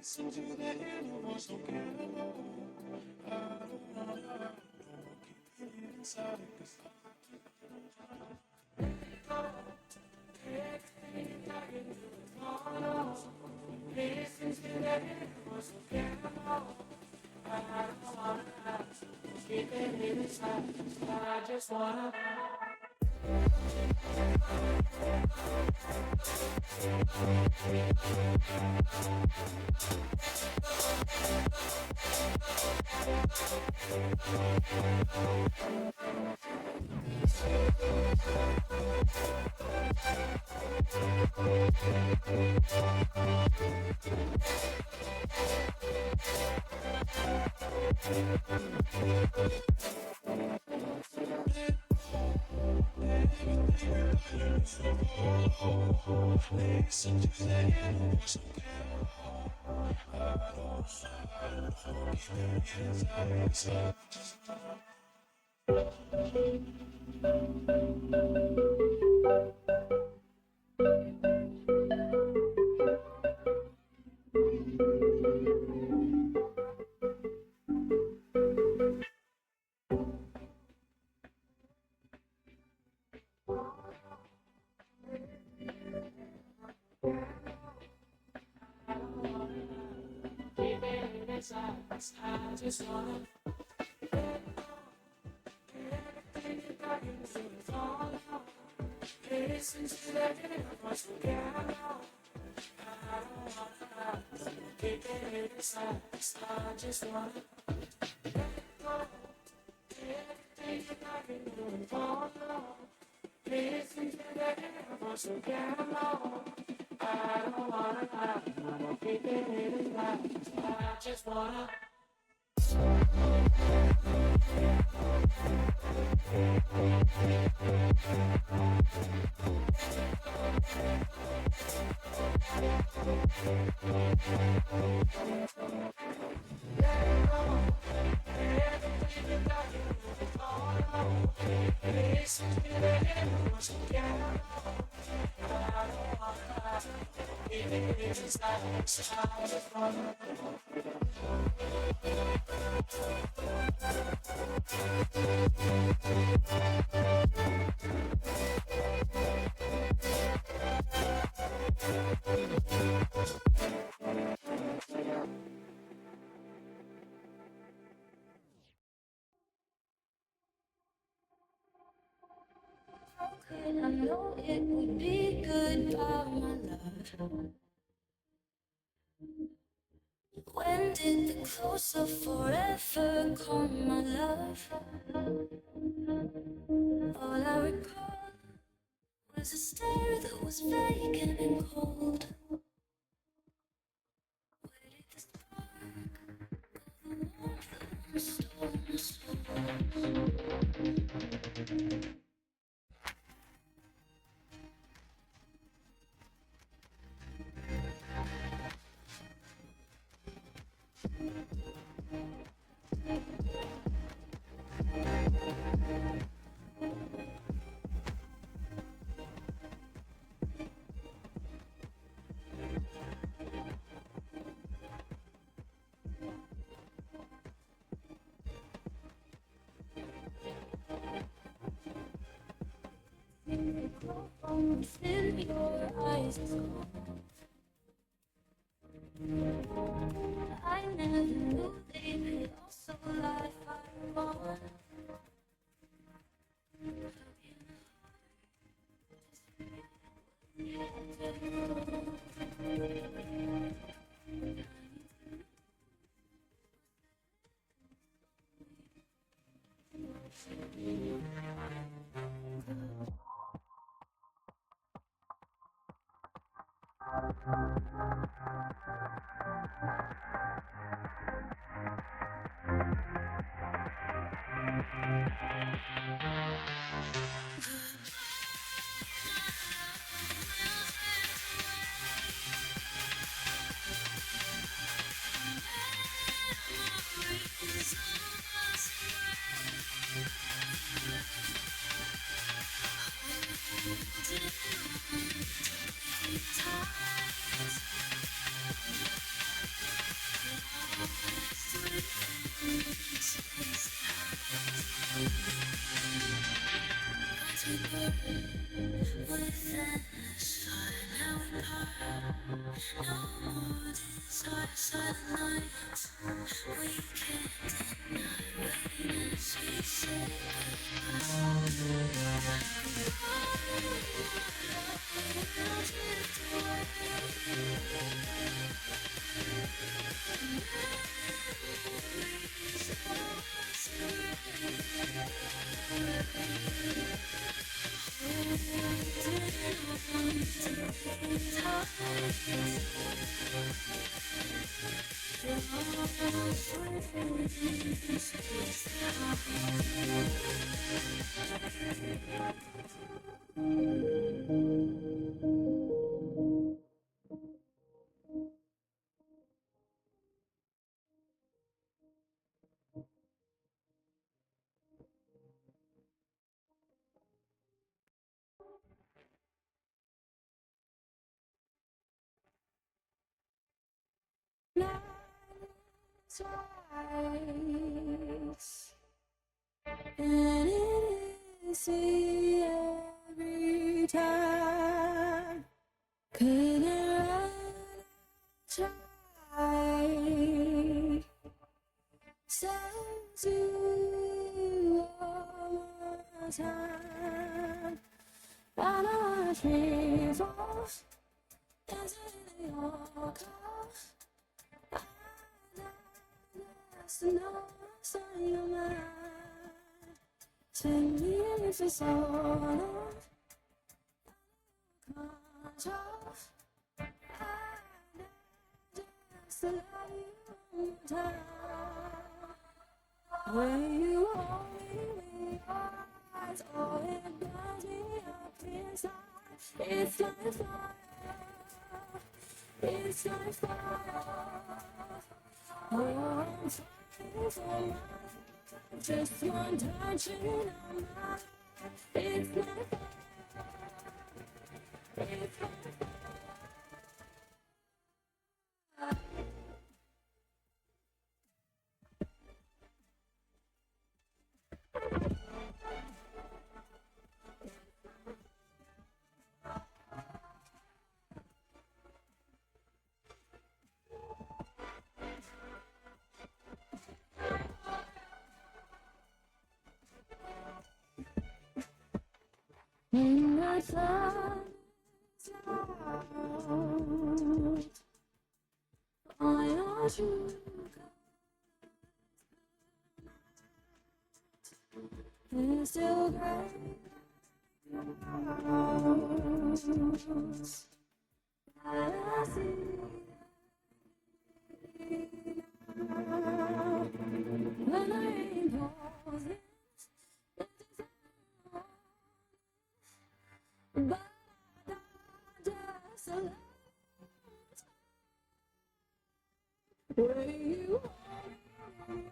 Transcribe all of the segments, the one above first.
Listen to the inner voice, don't get alone. I don't wanna keep it inside, 'cause everything I can do is follow. Listen to the inner voice, don't get alone. I don't wanna keep it inside, 'cause I just wanna. Listen to the inner voice, don't get alone. I don't keep it inside, 'cause I just wanna. Keep it inside, 'cause I just wanna. Everything you got, you feel it follow. Listen to the inner voice, don't get alone. I don't wanna keep it inside, 'cause I just wanna. Everything you got, you feel it follow. Listen to the inner voice, don't get alone. I don't wanna keep it inside, 'cause I just wanna. Everything you got, you follow. Listen to the inner voice, don't get alone. I don't wanna keep it inside, 'cause I just wanna. How could I know it would be goodbye, my love? When did the close of forever come, my love? All I recall was a stare that was vacant and cold. Where did the spark go, the warmth that stole my soul? Within your eyes is gone. I never knew they could also lie fire on. twice, and it is me every time. Couldn't run, tried, says you all the time. I know I dream falls, dancing in your clothes. To know what's on your mind. Take me if it's all on control. I just to love you one time. When you hold me with your eyes, oh, it burns me up inside. It's like fire. It's like fire. Oh, I'm fighting for my life. Just one touch and I'm out. It's like fire. It's like fire. In the sun, on your shoes, it's still gray. I see when the rain pours in, but I just a way you hold me,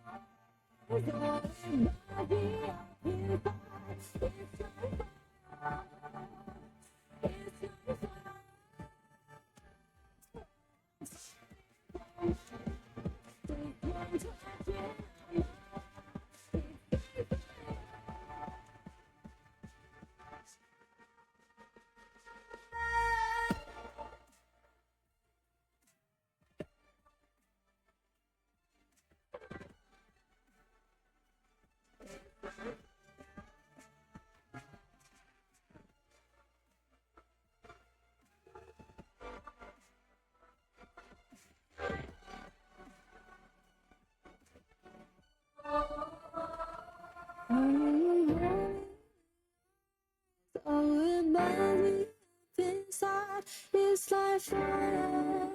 body up in fire. It's like fire. It's like fire. Take one touch and oh, it burns me up inside. It's like fire.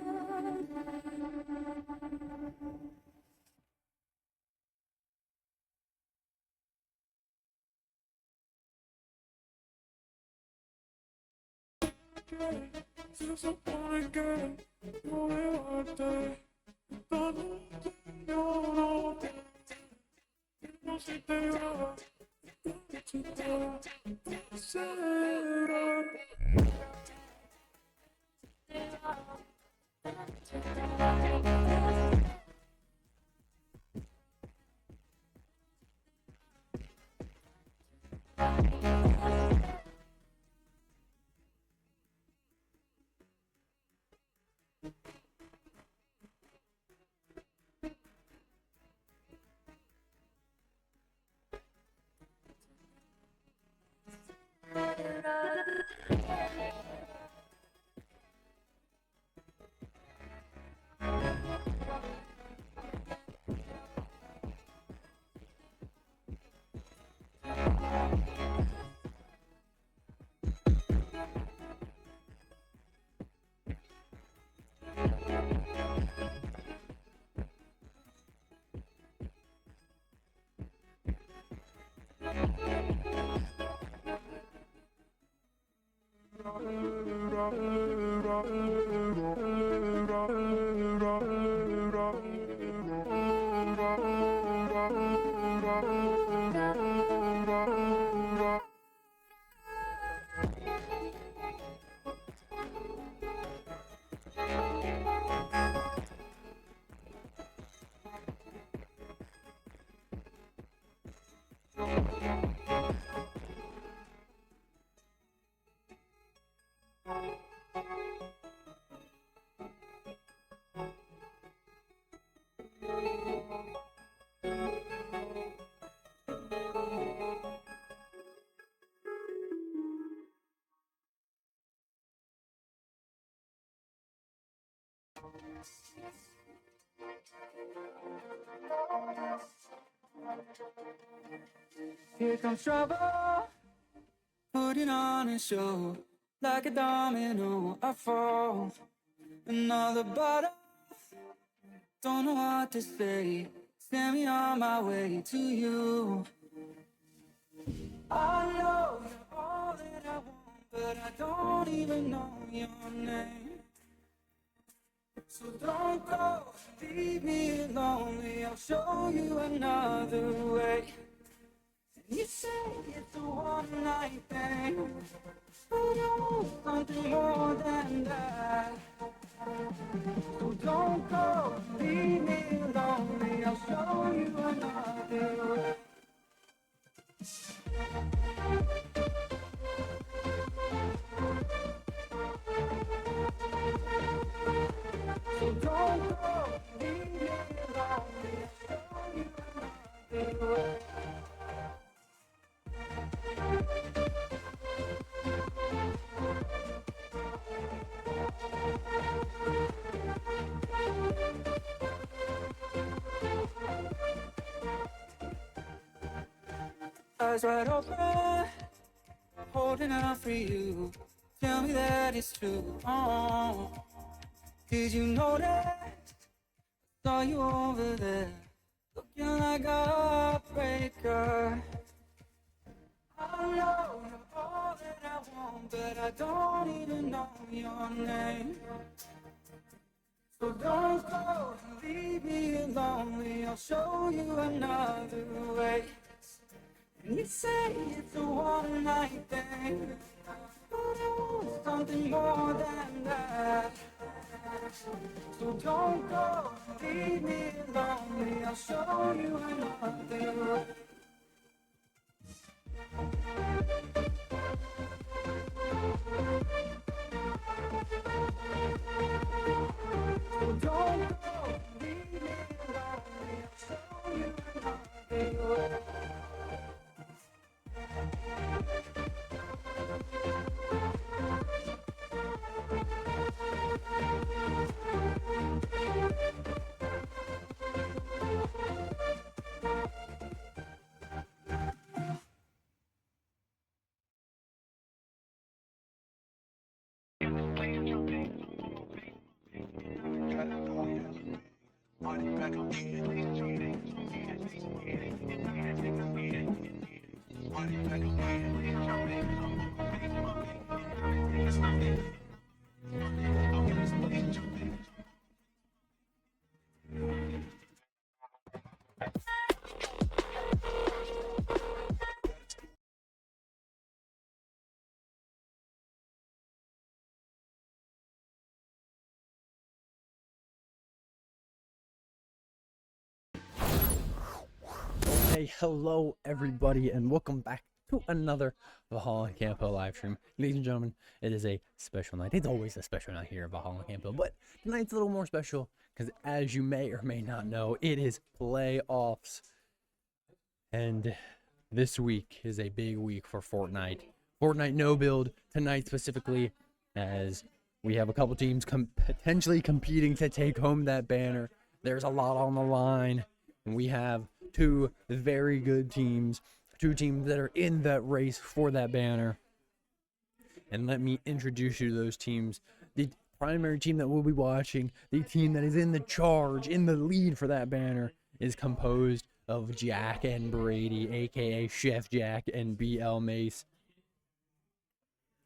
Here comes trouble, putting on a show. Like a domino, I fall. Another bottle, don't know what to say. Send me on my way to you. I know you're all that I want, but I don't even know your name. So don't go, leave me lonely. I'll show you another way. You say it's a one-night thing, but I want something more than that. So don't go, leave me lonely. I'll show you another way. So don't go, leave me lonely. I'll show you another way. Eyes wide open, holding out for you. Tell me that it's true. Oh, did you notice? Saw you over there, looking like a breaker. I know you're all that I want, but I don't even know your name. So don't go, leave me lonely. I'll show you another way. And you say it's a one-night thing, but I want something more than that. So don't go, leave me lonely. I'll show you another way. So don't go, leave me lonely. I'll show you another way. Hey, hello everybody, and welcome back to another Valhallan Campo live stream. Ladies and gentlemen, it is a special night. It's always a special night here at Valhallan Campo, but tonight's a little more special because, as you may or may not know, it is playoffs. And this week is a big week for Fortnite. Fortnite no build tonight specifically, as we have a couple teams potentially competing to take home that banner. There's a lot on the line, and we have two very good teams, two teams that are in that race for that banner. And let me introduce you to those teams. The primary team that we'll be watching, the team that is in the charge, in the lead for that banner, is composed of Jack and Brady, aka Chef Jack and BL Mace.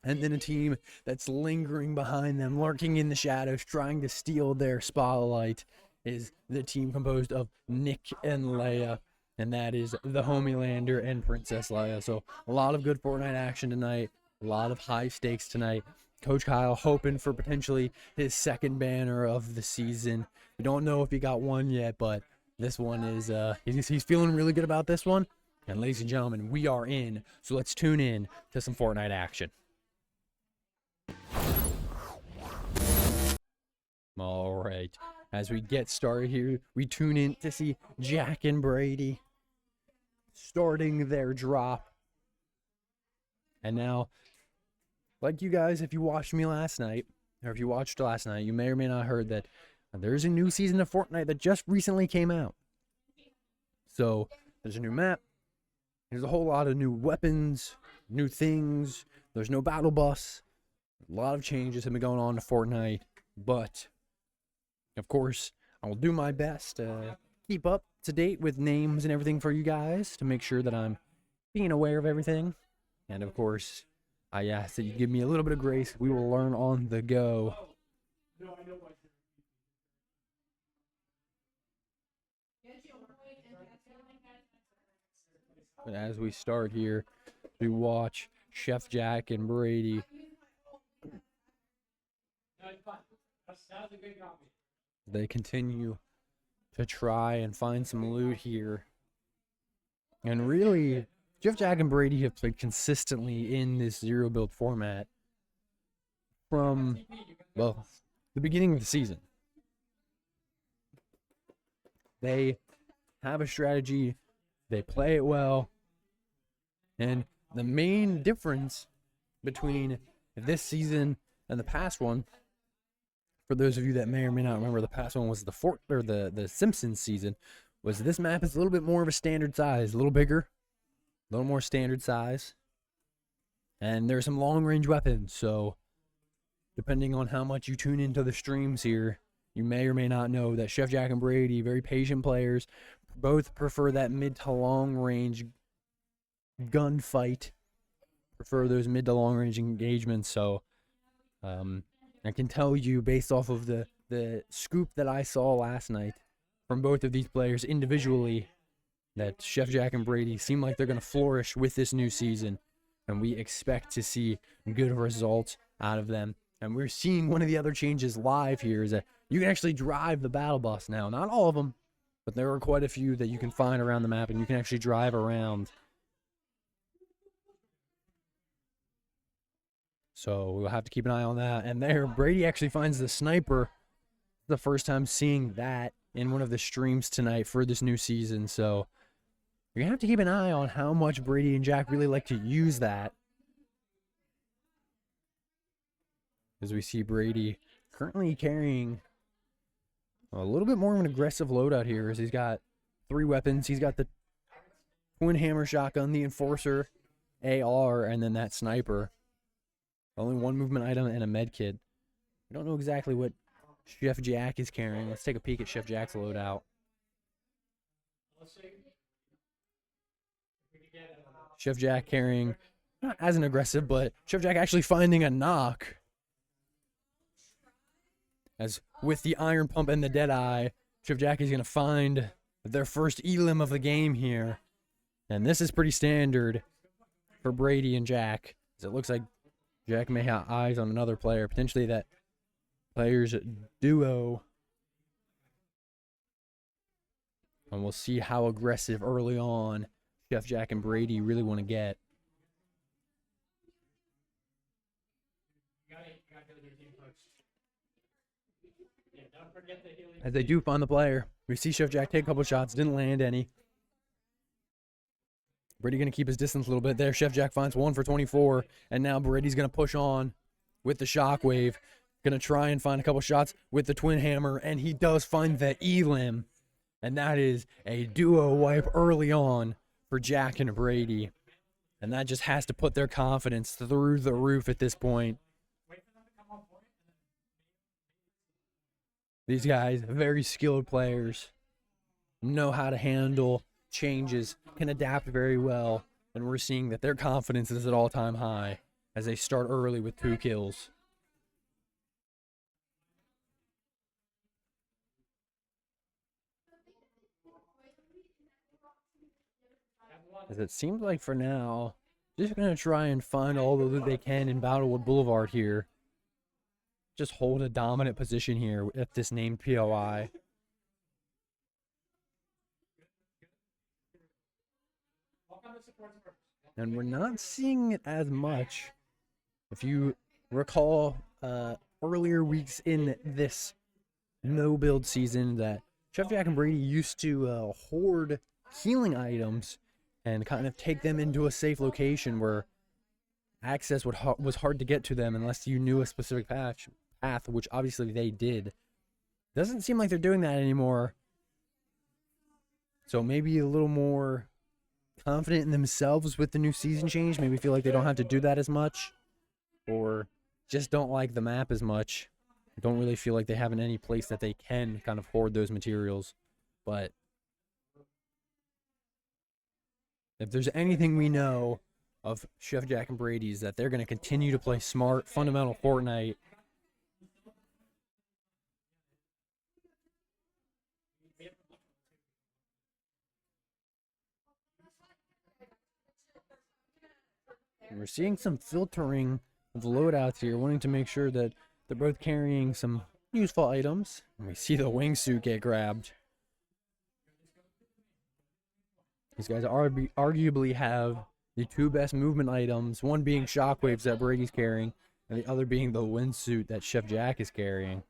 And then a team that's lingering behind them, lurking in the shadows, trying to steal their spotlight, is the team composed of Nick and Leia. And that is the Homeelander and Princess Leia. So a lot of good Fortnite action tonight. A lot of high stakes tonight. Coach Kyle hoping for potentially his second banner of the season. We don't know if he got one yet, but this one is, he's feeling really good about this one. And ladies and gentlemen, we are in. So let's tune in to some Fortnite action. All right, as we get started here, we tune in to see Jack and Brady starting their drop. And now, like you guys, if you watched me last night, or if you watched last night, you may or may not have heard that there's a new season of Fortnite that just recently came out. So, there's a new map, there's a whole lot of new weapons, new things, there's no battle bus. A lot of changes have been going on to Fortnite, but of course, I will do my best to keep up to date with names and everything for you guys to make sure that I'm being aware of everything. And of course, I ask that you give me a little bit of grace. We will learn on the go. But as we start here, we watch Chef Jack and Brady. They continue to try and find some loot here. And really, Chef Jack and Brady have played consistently in this zero build format from, well, the beginning of the season. They have a strategy, they play it well, and the main difference between this season and the past one, for those of you that may or may not remember, the past one was the Simpsons season, was this map is a little bit more of a standard size, a little bigger, a little more standard size. And there's some long-range weapons, so depending on how much you tune into the streams here, you may or may not know that Chef Jack and Brady, very patient players, both prefer that mid to long-range gunfight, prefer those mid to long-range engagements, so I can tell you based off of the scoop that I saw last night from both of these players individually that Chef Jack and Brady seem like they're going to flourish with this new season, and we expect to see good results out of them. And we're seeing one of the other changes live here is that you can actually drive the battle bus now. Not all of them, but there are quite a few that you can find around the map, and you can actually drive around. So we'll have to keep an eye on that. And there, Brady actually finds the sniper. The first time seeing that in one of the streams tonight for this new season. So you're going to have to keep an eye on how much Brady and Jack really like to use that. As we see Brady currently carrying a little bit more of an aggressive loadout here, as he's got 3 weapons. He's got the twin hammer shotgun, the enforcer, AR, and then that sniper. Only 1 movement item and a med kit. We don't know exactly what Chef Jack is carrying. Let's take a peek at Chef Jack's loadout. Chef Jack carrying, not as an aggressive, but Chef Jack actually finding a knock. As with the iron pump and the Deadeye, Chef Jack is going to find their first elim of the game here. And this is pretty standard for Brady and Jack, as it looks like Jack may have eyes on another player, potentially that player's duo. And we'll see how aggressive early on Chef Jack and Brady really want to get. As they do find the player, we see Chef Jack take a couple shots, didn't land any. Brady going to keep his distance a little bit there. Chef Jack finds 1 for 24, and now Brady's going to push on with the shockwave. Going to try and find a couple shots with the twin hammer, and he does find the elim. And that is a duo wipe early on for Jack and Brady. And that just has to put their confidence through the roof at this point. These guys, very skilled players, know how to handle changes, can adapt very well, and we're seeing that their confidence is at all-time high. as they start early with 2 kills. As it seems like for now, just going to try and find all the loot they can in Battlewood Boulevard here. Just hold a dominant position here at this named POI. And we're not seeing it as much. If you recall earlier weeks in this no build season, that Chef Jack and Brady used to hoard healing items and kind of take them into a safe location where access was hard to get to them unless you knew a specific path, which obviously they did. Doesn't seem like they're doing that anymore. So maybe a little more confident in themselves with the new season change. Maybe feel like they don't have to do that as much, or just don't like the map as much. Don't really feel like they have any place that they can kind of hoard those materials. But if there's anything we know of Chef Jack and Brady's, that they're going to continue to play smart, fundamental Fortnite. And we're seeing some filtering of loadouts here, wanting to make sure that they're both carrying some useful items. And we see the wingsuit get grabbed. These guys arguably have the 2 best movement items, one being shockwaves that Brady's carrying, and the other being the windsuit that Chef Jack is carrying.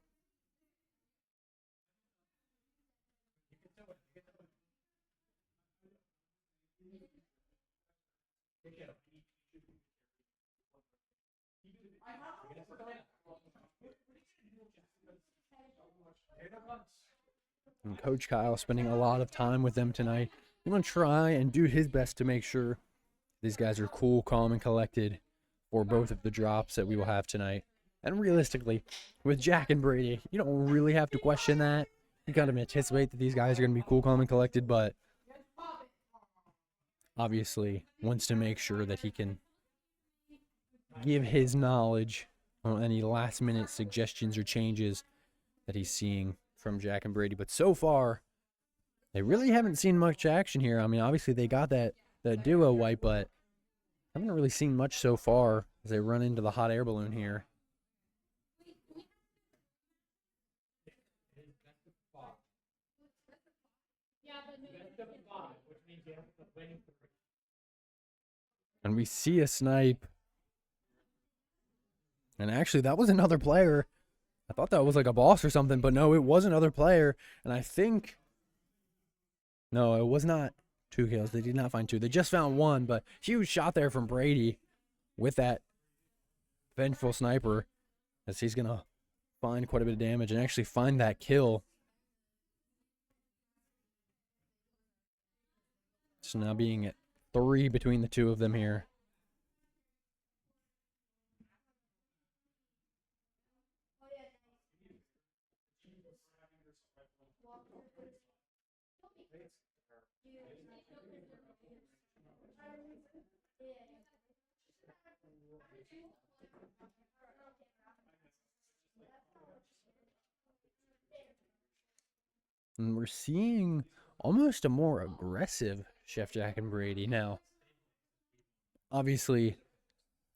And Coach Kyle spending a lot of time with them tonight. I'm going to try and do his best to make sure these guys are cool, calm, and collected for both of the drops that we will have tonight. And realistically, with Jack and Brady, you don't really have to question that. You kind of anticipate that these guys are going to be cool, calm, and collected, but obviously wants to make sure that he can give his knowledge on any last-minute suggestions or changes that he's seeing from Jack and Brady. But so far, they really haven't seen much action here. I mean, obviously they got that duo wipe, but haven't really seen much so far as they run into the hot air balloon here. And we see a snipe. And actually, that was another player. I thought that was like a boss or something, but no, it was another player. And I think... No, it was not 2 kills. They did not find 2. They just found 1, but huge shot there from Brady with that vengeful sniper, as he's going to find quite a bit of damage and actually find that kill. So now being at 3 between the 2 of them here. And we're seeing almost a more aggressive Chef Jack and Brady now. Obviously,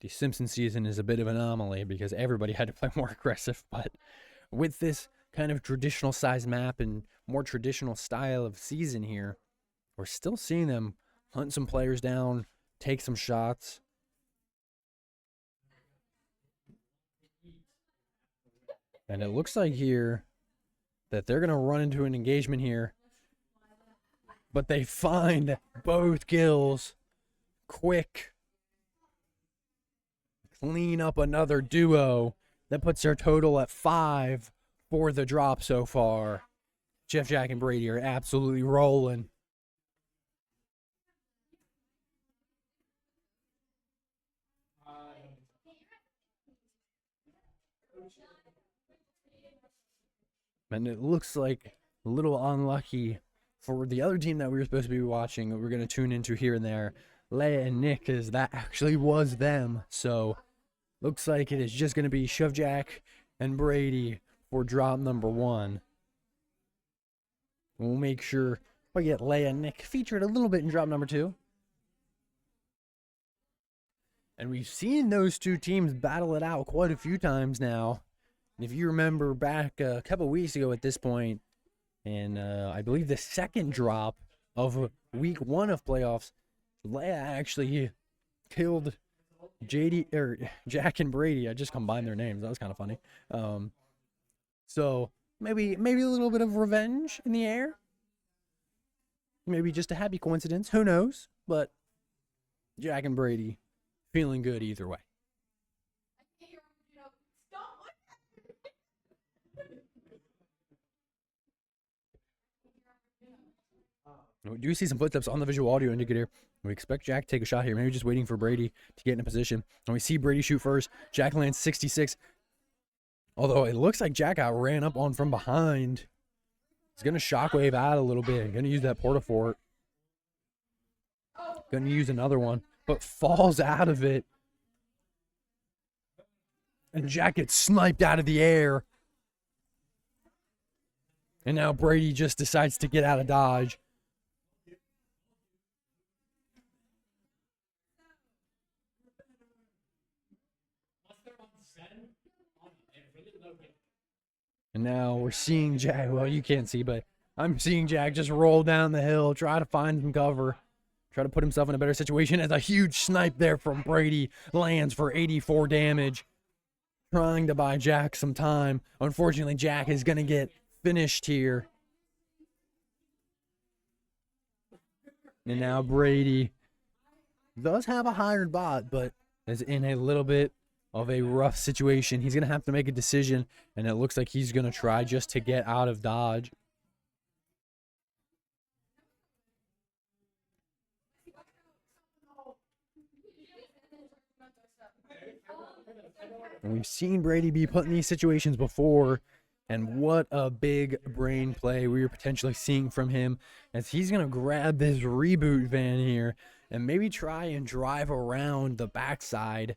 the Simpson season is a bit of an anomaly because everybody had to play more aggressive, but with this kind of traditional size map and more traditional style of season here, we're still seeing them hunt some players down, take some shots. And it looks like here that they're going to run into an engagement here. But they find both kills quick. Clean up another duo. That puts their total at 5 for the drop so far. Chef Jack and Brady are absolutely rolling. And it looks like a little unlucky for the other team that we were supposed to be watching, that we're going to tune into here and there, Leia and Nick, because that actually was them. So Looks like it is just going to be Chef Jack and Brady for drop number 1. We'll make sure we get Leia and Nick featured a little bit in drop number 2. And we've seen those two teams battle it out quite a few times now. If you remember back a couple weeks ago at this point, and I believe the second drop of week 1 of playoffs, Leia actually killed Jack and Brady. I just combined their names. That was kind of funny. So maybe a little bit of revenge in the air. Maybe just a happy coincidence. Who knows? But Jack and Brady feeling good either way. We do see some footsteps on the visual audio indicator. We expect Jack to take a shot here. Maybe just waiting for Brady to get in a position. And we see Brady shoot first. Jack lands 66. Although it looks like Jack got ran up on from behind. He's going to shockwave out a little bit. Going to use that portafort. Going to use another one. But falls out of it. And Jack gets sniped out of the air. And now Brady just decides to get out of dodge. And now we're seeing Jack. Well, you can't see, but I'm seeing Jack just roll down the hill, try to find some cover, try to put himself in a better situation. As a huge snipe there from Brady lands for 84 damage, trying to buy Jack some time. Unfortunately, Jack is going to get finished here. And now Brady does have a hired bot, but is in a little bit of a rough situation. He's going to have to make a decision, and it looks like he's going to try just to get out of dodge. And we've seen Brady be put in these situations before, and what a big brain play we are potentially seeing from him, as he's going to grab this reboot van here and maybe try and drive around the backside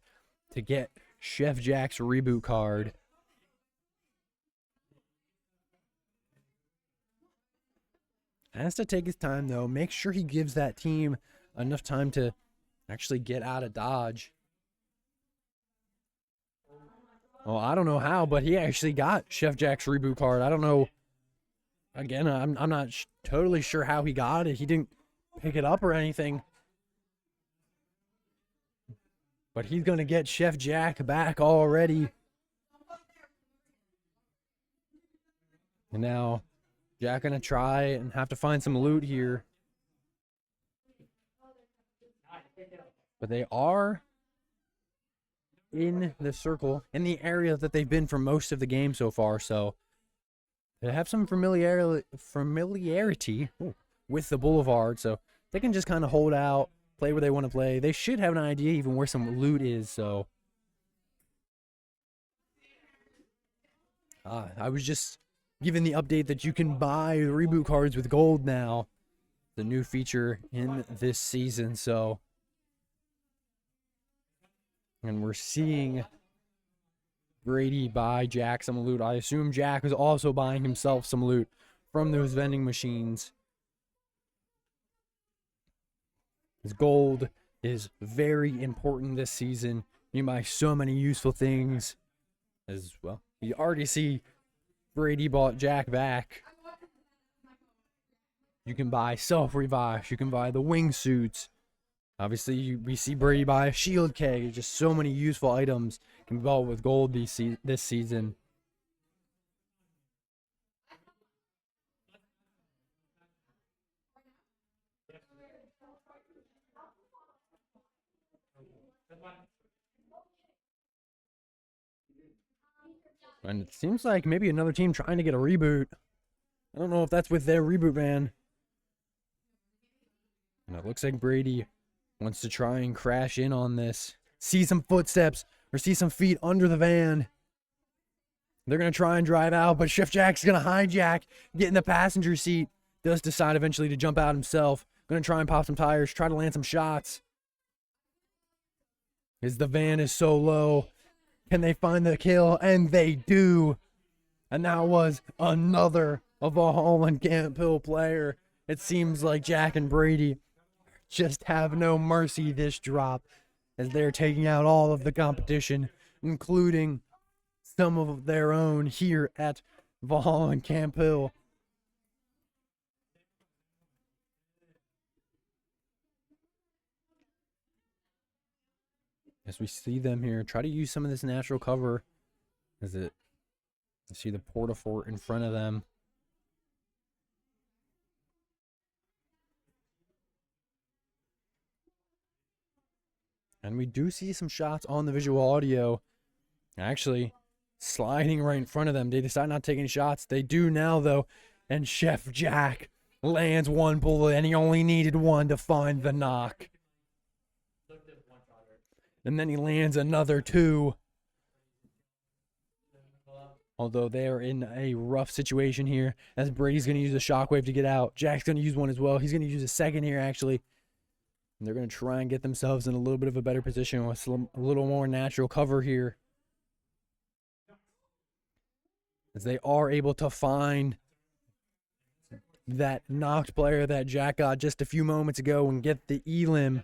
to get Chef Jack's reboot card. Has to take his time, though. Make sure he gives that team enough time to actually get out of dodge. Well, I don't know how, but he actually got Chef Jack's reboot card. I don't know. Again, I'm not totally sure how he got it. He didn't pick it up or anything. But he's going to get Chef Jack back already. And now Jack going to try and have to find some loot here. But they are in the circle, in the area that they've been for most of the game so far. So they have some familiarity with the boulevard. So they can just kind of hold out, play where they want to play. They should have an idea even where some loot is, so. I was just given the update that you can buy reboot cards with gold now. The new feature in this season, so. And we're seeing Brady buy Jack some loot. I assume Jack is also buying himself some loot from those vending machines. Gold is very important this season. You buy so many useful things as well. You already see Brady bought Jack back. You can buy self-revives. You can buy the wingsuits. Obviously, we see Brady buy a shield keg. Just so many useful items can be bought with gold this season. And it seems like maybe another team trying to get a reboot. I don't know if that's with their reboot van. And it looks like Brady wants to try and crash in on this. See some footsteps or see some feet under the van. They're going to try and drive out, but Chef Jack's going to hijack, get in the passenger seat. Does decide eventually to jump out himself. Going to try and pop some tires, try to land some shots. As the van is so low. Can they find the kill? And they do. And that was another of a Valhallan Camp Hill player. It seems like Jack and Brady just have no mercy this drop, as they're taking out all of the competition, including some of their own here at Valhallan Camp Hill. As we see them here, try to use some of this natural cover. As you see the Portafort in front of them. And we do see some shots on the visual audio. Actually, sliding right in front of them. They decide not to take any shots. They do now, though. And Chef Jack lands one bullet, and he only needed one to find the knock. And then he lands another two. Although they are in a rough situation here, as Brady's going to use a shockwave to get out. Jack's going to use one as well. He's going to use a second here, actually. And they're going to try and get themselves in a little bit of a better position with a little more natural cover here, as they are able to find that knocked player that Jack got just a few moments ago and get the elim.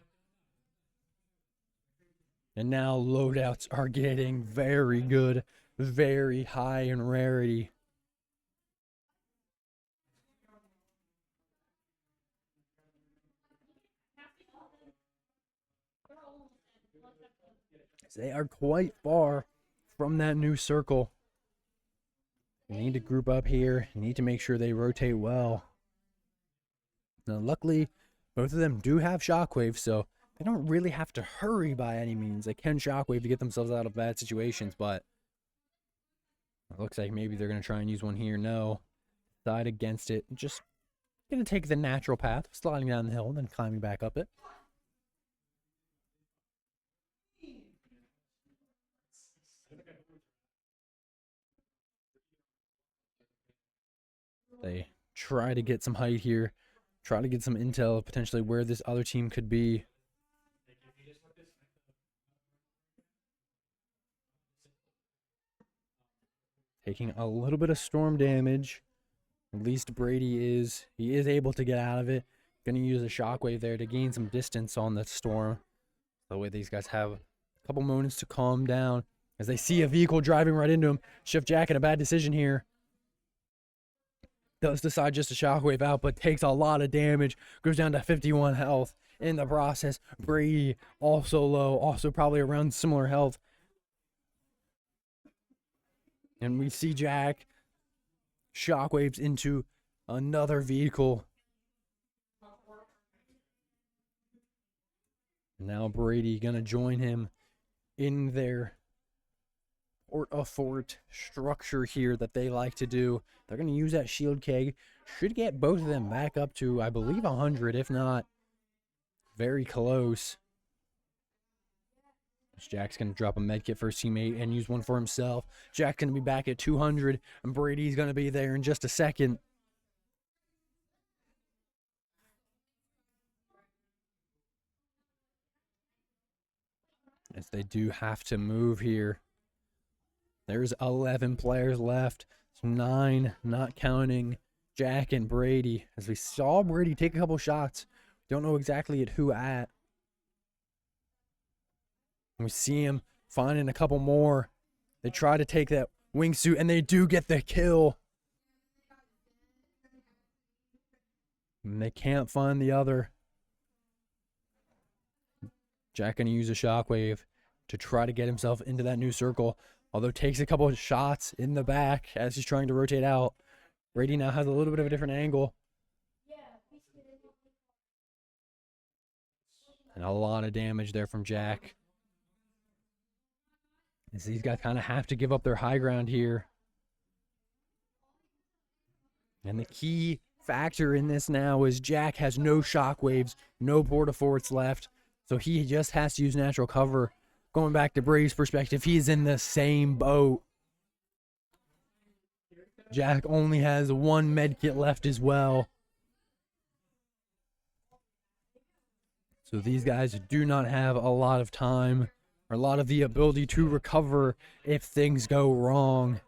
And now loadouts are getting very good, very high in rarity. They are quite far from that new circle. You need to group up here. You need to make sure they rotate well. Now, luckily, both of them do have shockwaves, so they don't really have to hurry by any means. They can shockwave to get themselves out of bad situations, but it looks like maybe they're going to try and use one here. No. Side against it. Just going to take the natural path, sliding down the hill and then climbing back up it. They try to get some height here. Try to get some intel of potentially where this other team could be. Taking a little bit of storm damage. At least Brady is. He is able to get out of it. Going to use a shockwave there to gain some distance on the storm. That way these guys have a couple moments to calm down as they see a vehicle driving right into him. Chef Jack in a bad decision here. Does decide just to shockwave out, but takes a lot of damage. Goes down to 51 health in the process. Brady also low, also probably around similar health. And we see Jack shockwaves into another vehicle. Now Brady gonna join him in their fort structure here that they like to do. They're going to use that shield keg. Should get both of them back up to, I believe, 100, if not very close. Jack's going to drop a medkit for his teammate and use one for himself. Jack's going to be back at 200, and Brady's going to be there in just a second. As they do have to move here. There's 11 players left. It's 9, not counting Jack and Brady. As we saw Brady take a couple shots. Don't know exactly at who at. And we see him finding a couple more. They try to take that wingsuit, and they do get the kill. And they can't find the other. Jack going to use a shockwave to try to get himself into that new circle. Although takes a couple of shots in the back as he's trying to rotate out. Brady now has a little bit of a different angle. And a lot of damage there from Jack. As these guys kind of have to give up their high ground here. And the key factor in this now is Jack has no shockwaves, no Portaforts left. So he just has to use natural cover. Going back to Brady's perspective, he's in the same boat. Jack only has one medkit left as well. So these guys do not have a lot of time or a lot of the ability to recover if things go wrong.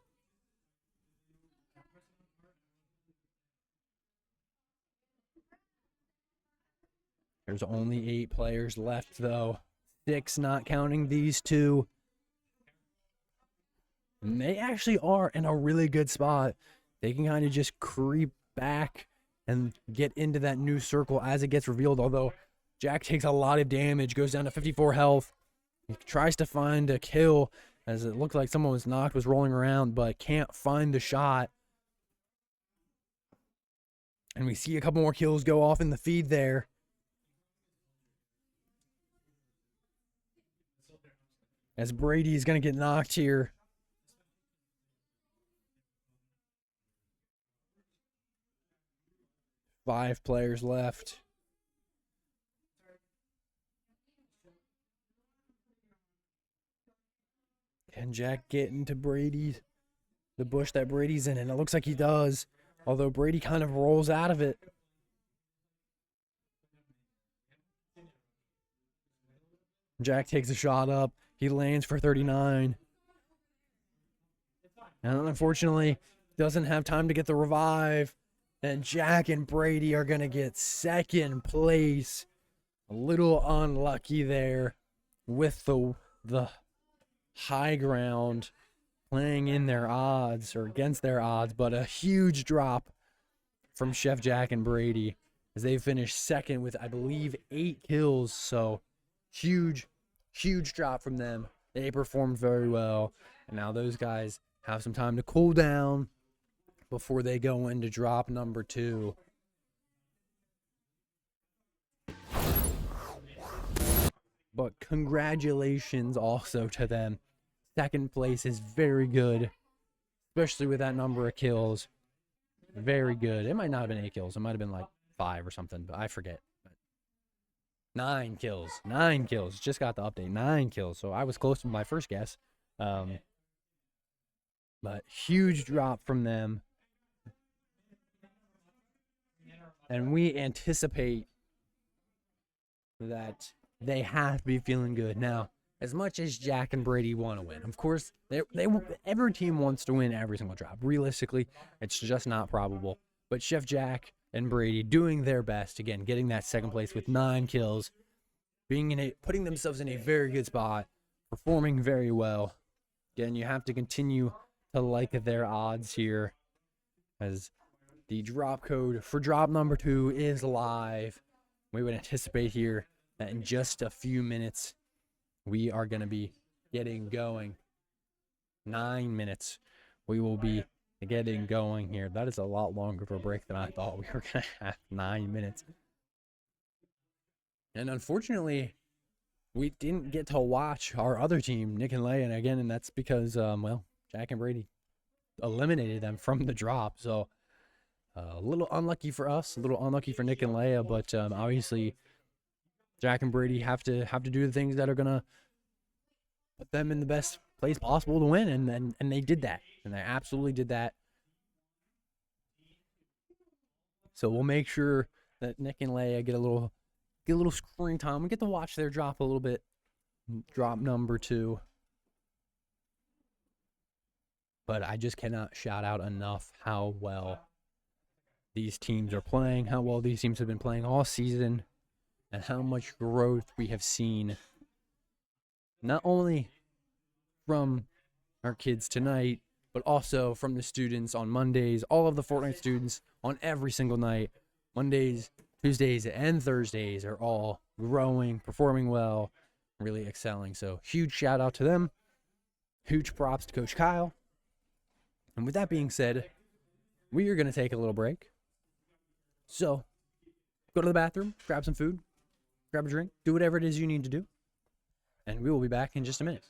There's only 8 players left, though. 6 not counting these 2. And they actually are in a really good spot. They can kind of just creep back and get into that new circle as it gets revealed, although Jack takes a lot of damage, goes down to 54 health. He tries to find a kill, as it looked like someone was knocked, was rolling around, but can't find the shot. And we see a couple more kills go off in the feed there. As Brady is going to get knocked here. Five players left. Can Jack get into Brady's, the bush that Brady's in? And it looks like he does, although Brady kind of rolls out of it. Jack takes a shot up. He lands for 39. And unfortunately, doesn't have time to get the revive. And Jack and Brady are going to get second place. A little unlucky there with the high ground playing in their odds or against their odds. But a huge drop from Chef Jack and Brady as they finished second with, I believe, 8 kills. So huge drop from them. They performed very well. And now those guys have some time to cool down before they go into drop number 2. But congratulations also to them. Second place is very good, especially with that number of kills. Very good. It might not have been 8 kills. It might have been like 5 or something, but I forget. 9 kills. 9 kills. Just got the update. 9 kills. So I was close to my first guess. But huge drop from them. And we anticipate that they have to be feeling good. Now, as much as Jack and Brady want to win, of course, every team wants to win every single drop. Realistically, it's just not probable. But Chef Jack and Brady doing their best, again, getting that second place with 9 kills, putting themselves in a very good spot, performing very well. Again, you have to continue to like their odds here, as the drop code for drop number 2 is live. We would anticipate here that in just a few minutes, we are going to be getting going. 9 minutes. We will be getting going here. That is a lot longer of a break than I thought we were going to have. 9 minutes. And unfortunately, we didn't get to watch our other team, Nick and Leia, and that's because, Jack and Brady eliminated them from the drop. So a little unlucky for us, a little unlucky for Nick and Leia, but obviously Jack and Brady have to do the things that are gonna put them in the best place possible to win, and they did that, and they absolutely did that. So we'll make sure that Nick and Leia get a little screen time. We get to watch their drop a little bit. Drop number 2. But I just cannot shout out enough how well these teams are playing, how well these teams have been playing all season, and how much growth we have seen, not only from our kids tonight, but also from the students on Mondays, all of the Fortnite students on every single night. Mondays, Tuesdays, and Thursdays are all growing, performing well, really excelling. So huge shout out to them. Huge props to Coach Kyle. And with that being said, we are going to take a little break. So go to the bathroom, grab some food, grab a drink, do whatever it is you need to do. And we will be back in just a minute.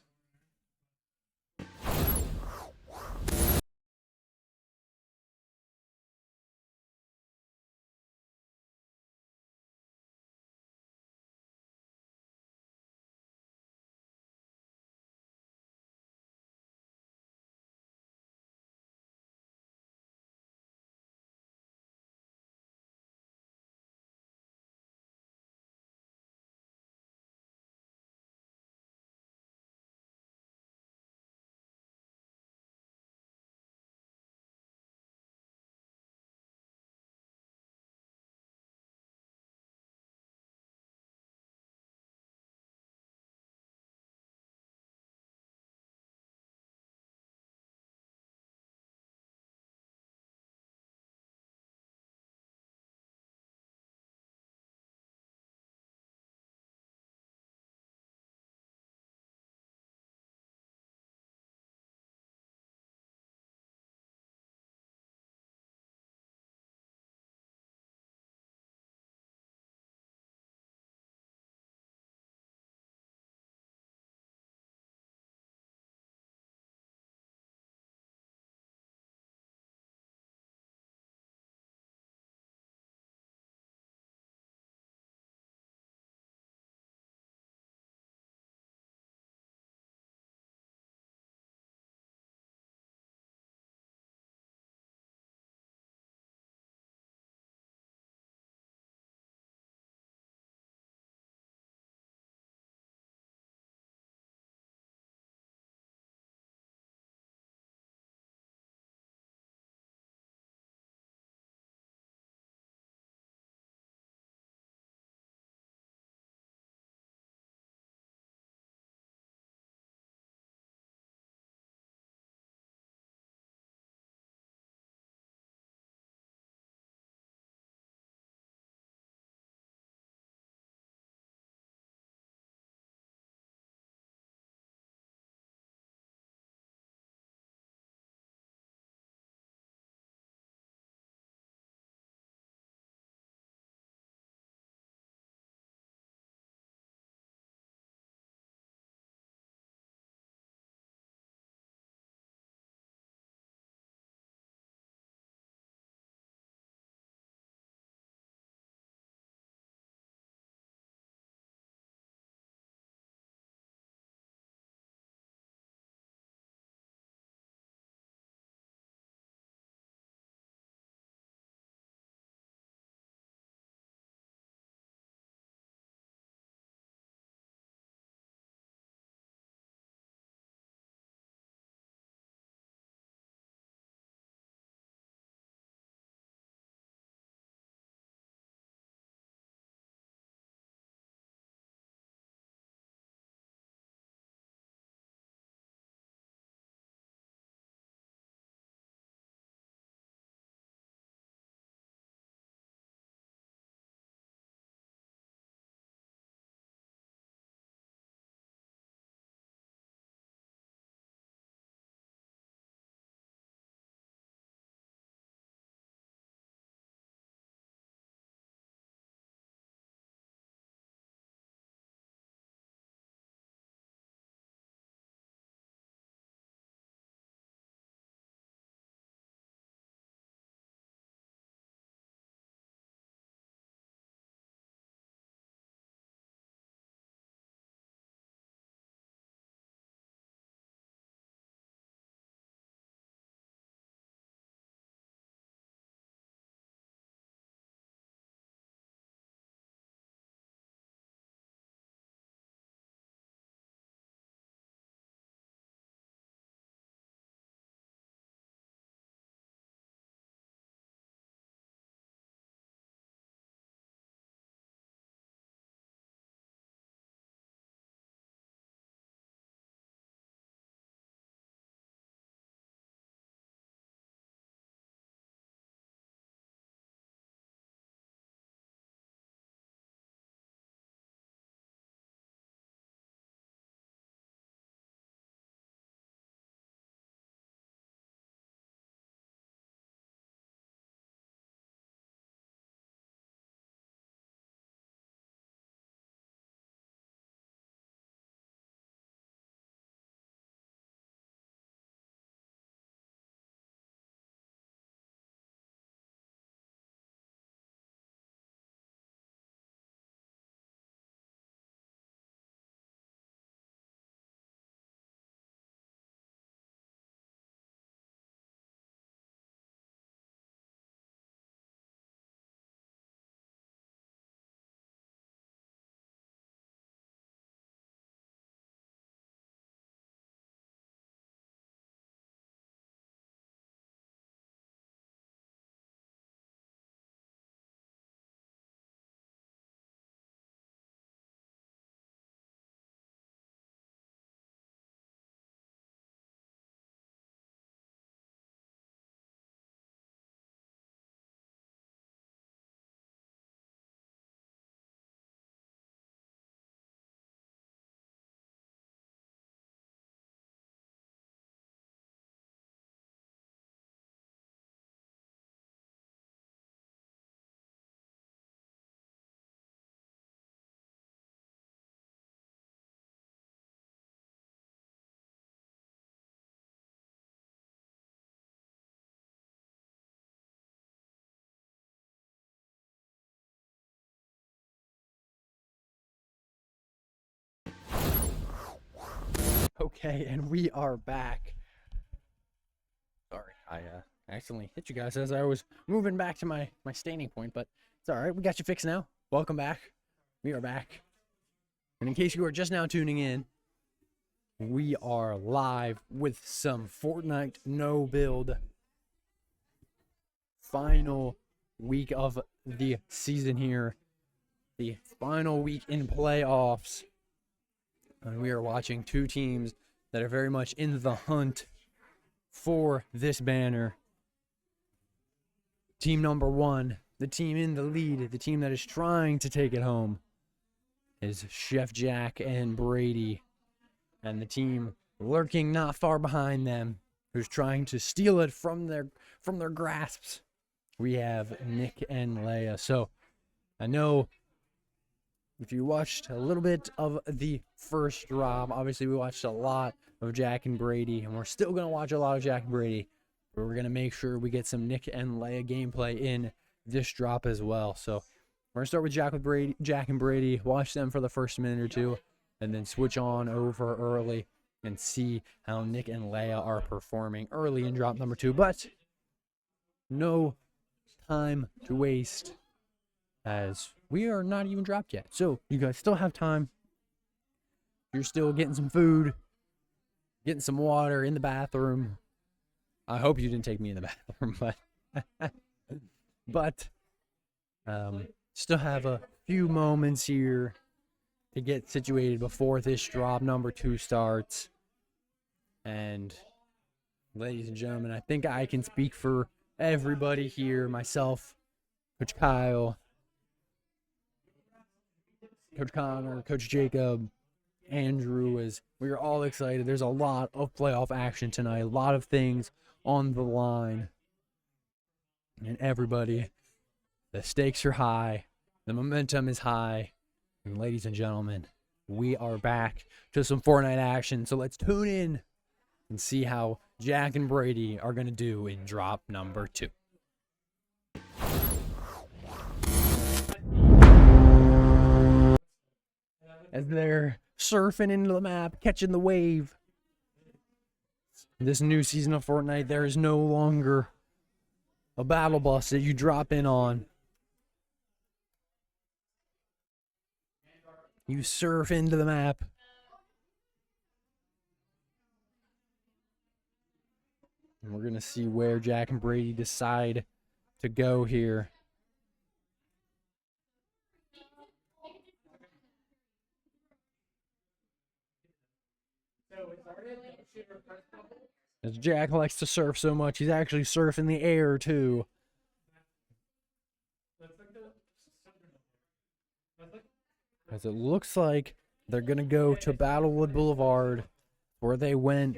Okay, and we are back. Sorry, I accidentally hit you guys as I was moving back to my standing point, but it's all right. We got you fixed now. Welcome back. We are back. And in case you are just now tuning in, we are live with some Fortnite no build. Final week of the season here. The final week in playoffs. And we are watching two teams that are very much in the hunt for this banner. Team number one, the team in the lead, the team that is trying to take it home, is Chef Jack and Brady. And the team lurking not far behind them, who's trying to steal it from their grasps, we have Nick and Leia. So I know if you watched a little bit of the first drop, obviously we watched a lot of Jack and Brady, and we're still going to watch a lot of Jack and Brady, but we're going to make sure we get some Nick and Leia gameplay in this drop as well. So we're going to start with Jack and Brady, watch them for the first minute or two, and then switch on over early and see how Nick and Leia are performing early in drop number 2. But no time to waste, as we are not even dropped yet. So you guys still have time. You're still getting some food, getting some water, in the bathroom. I hope you didn't take me in the bathroom, but still have a few moments here to get situated before this drop number 2 starts. And ladies and gentlemen, I think I can speak for everybody here, myself, Coach Kyle, Coach Connor, Coach Jacob, Andrew, as we are all excited. There's a lot of playoff action tonight, a lot of things on the line. And everybody, the stakes are high, the momentum is high. And ladies and gentlemen, we are back to some Fortnite action. So let's tune in and see how Jack and Brady are going to do in drop number 2. As they're surfing into the map, catching the wave. This new season of Fortnite, there is no longer a battle bus that you drop in on. You surf into the map. And we're going to see where Jack and Brady decide to go here. As Jack likes to surf so much, he's actually surfing the air too. As it looks like they're going to go to Battlewood Boulevard, where they went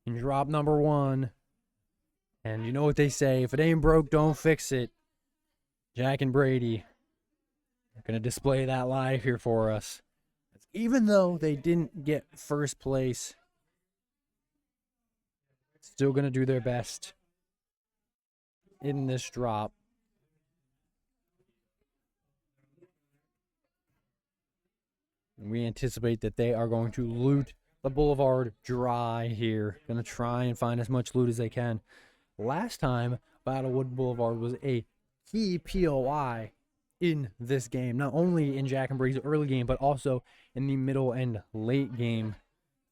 in drop number 1. And you know what they say, if it ain't broke, don't fix it. Jack and Brady are going to display that live here for us. Even though they didn't get first place, still going to do their best in this drop. And we anticipate that they are going to loot the boulevard dry here. Going to try and find as much loot as they can. Last time, Battlewood Boulevard was a key POI in this game. Not only in Jack and Brady's early game, but also in the middle and late game.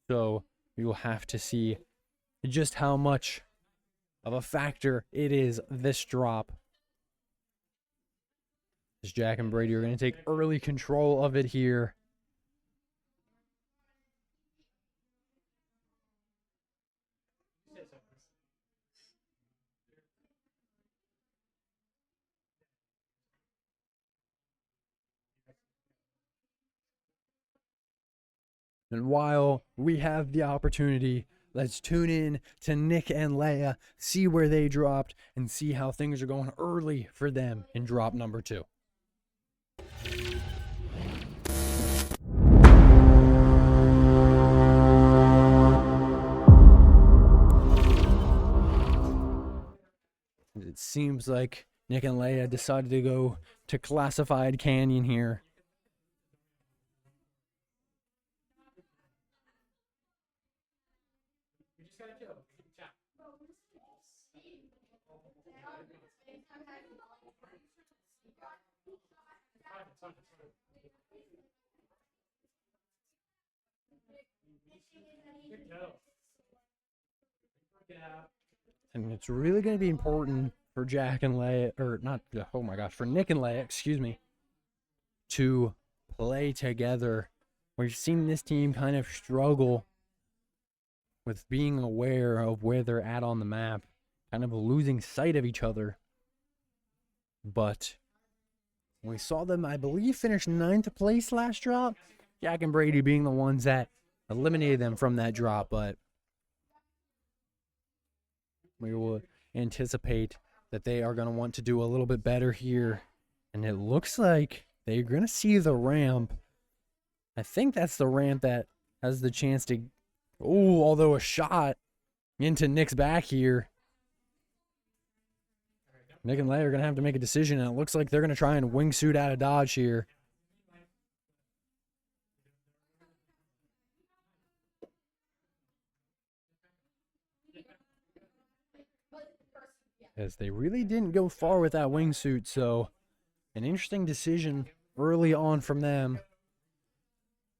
So we will have to see just how much of a factor it is this drop. As Jack and Brady are going to take early control of it here. And while we have the opportunity, let's tune in to Nick and Leia, see where they dropped, and see how things are going early for them in drop number 2. It seems like Nick and Leia decided to go to Classified Canyon here. And it's really going to be important for Jack and Leia, or not, oh my gosh, for Nick and Leia, excuse me, to play together. We've seen this team kind of struggle with being aware of where they're at on the map, kind of losing sight of each other. But we saw them, I believe, finish 9th place last drop. Jack and Brady being the ones that eliminated them from that drop, but we will anticipate that they are going to want to do a little bit better here. And it looks like they're going to see the ramp. I think that's the ramp that has the chance to... Oh, although a shot into Nick's back here. Nick and Leia are going to have to make a decision, and it looks like they're going to try and wingsuit out of dodge here. As they really didn't go far with that wingsuit, so an interesting decision early on from them.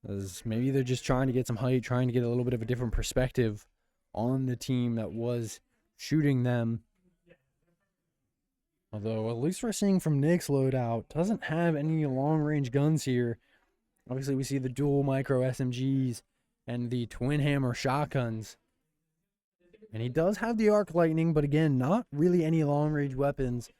As maybe they're just trying to get some height, trying to get a little bit of a different perspective on the team that was shooting them. Although, at least we're seeing from Nick's loadout, doesn't have any long-range guns here. Obviously, we see the dual micro SMGs and the twin hammer shotguns. And he does have the arc lightning, but again, not really any long-range weapons.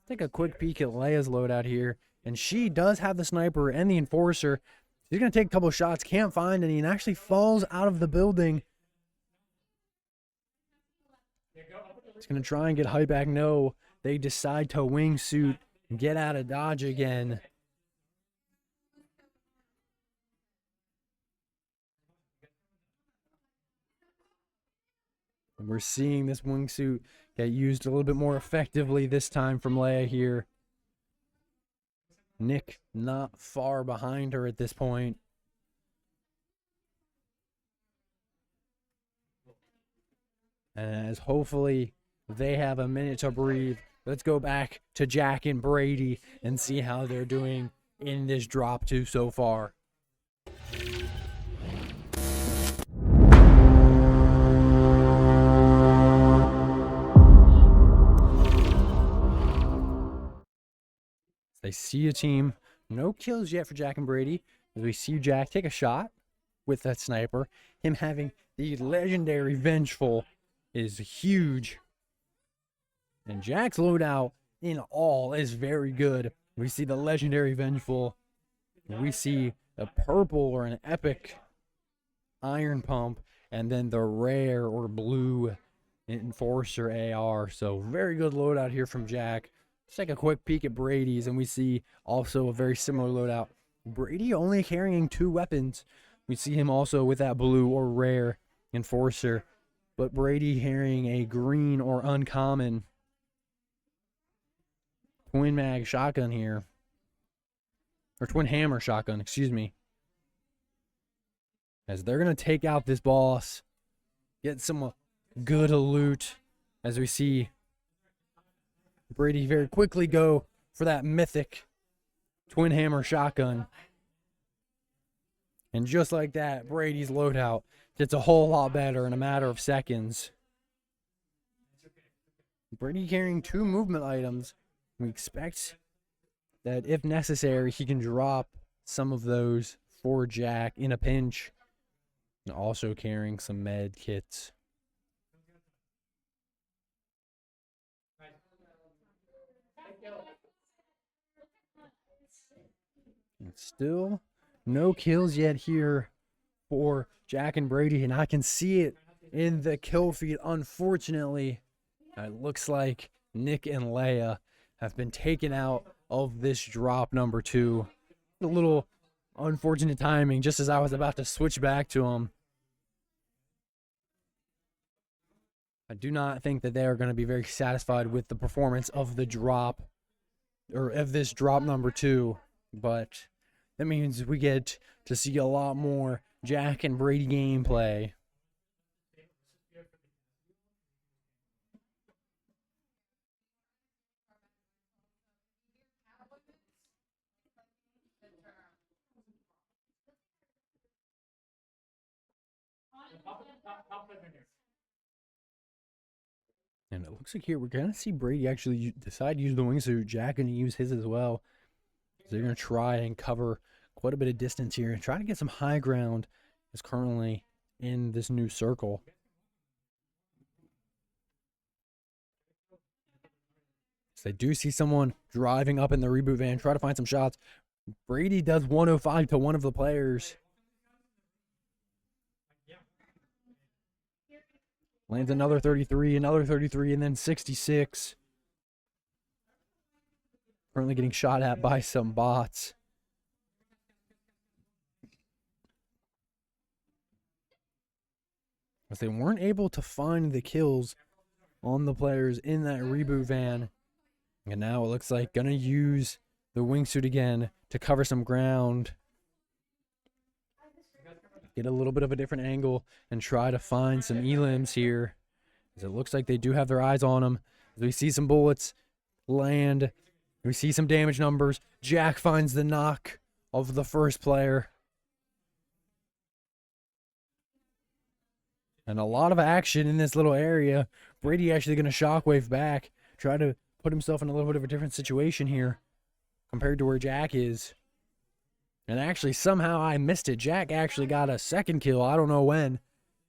Take a quick peek at Leia's loadout here. And she does have the sniper and the enforcer. He's going to take a couple shots, can't find any, and actually falls out of the building. He's going to try and get height back. No, they decide to wingsuit and get out of dodge again. And we're seeing this wingsuit get used a little bit more effectively this time from Leia here. Nick not far behind her at this point. And as hopefully they have a minute to breathe, let's go back to Jack and Brady and see how they're doing in this drop 2 so far. They see a team. No kills yet for Jack and Brady. As we see Jack take a shot with that sniper. Him having the legendary Vengeful is huge. And Jack's loadout in all is very good. We see the legendary Vengeful. We see a purple or an epic iron pump. And then the rare or blue enforcer AR. So very good loadout here from Jack. Let's take a quick peek at Brady's, and we see also a very similar loadout. Brady only carrying 2 weapons. We see him also with that blue or rare enforcer, but Brady carrying a green or uncommon twin mag shotgun here, or twin hammer shotgun, excuse me. As they're going to take out this boss, get some good loot, as we see Brady very quickly go for that mythic twin hammer shotgun. And just like that, Brady's loadout gets a whole lot better in a matter of seconds. Brady carrying 2 movement items. We expect that if necessary, he can drop some of those for Jack in a pinch. And also carrying some med kits. And still no kills yet here for Jack and Brady, and I can see it in the kill feed. Unfortunately, it looks like Nick and Leia have been taken out of this drop number 2. A little unfortunate timing just as I was about to switch back to them. I do not think that they are going to be very satisfied with the performance of the drop, or of this drop number 2, but that means we get to see a lot more Jack and Brady gameplay. And it looks like here we're going to see Brady actually decide to use the wingsuit. Jack going to use his as well. So they're going to try and cover quite a bit of distance here and try to get some high ground is currently in this new circle. So they do see someone driving up in the reboot van, try to find some shots. Brady does 105 to one of the players. Lands another 33, and then 66. Currently getting shot at by some bots. As they weren't able to find the kills on the players in that reboot van. And now it looks like gonna use the wingsuit again to cover some ground. Get a little bit of a different angle and try to find some elims here. As it looks like they do have their eyes on them. As we see some bullets land. We see some damage numbers. Jack finds the knock of the first player. And a lot of action in this little area. Brady actually going to shockwave back. Try to put himself in a little bit of a different situation here compared to where Jack is. And actually, somehow I missed it. Jack actually got a second kill. I don't know when.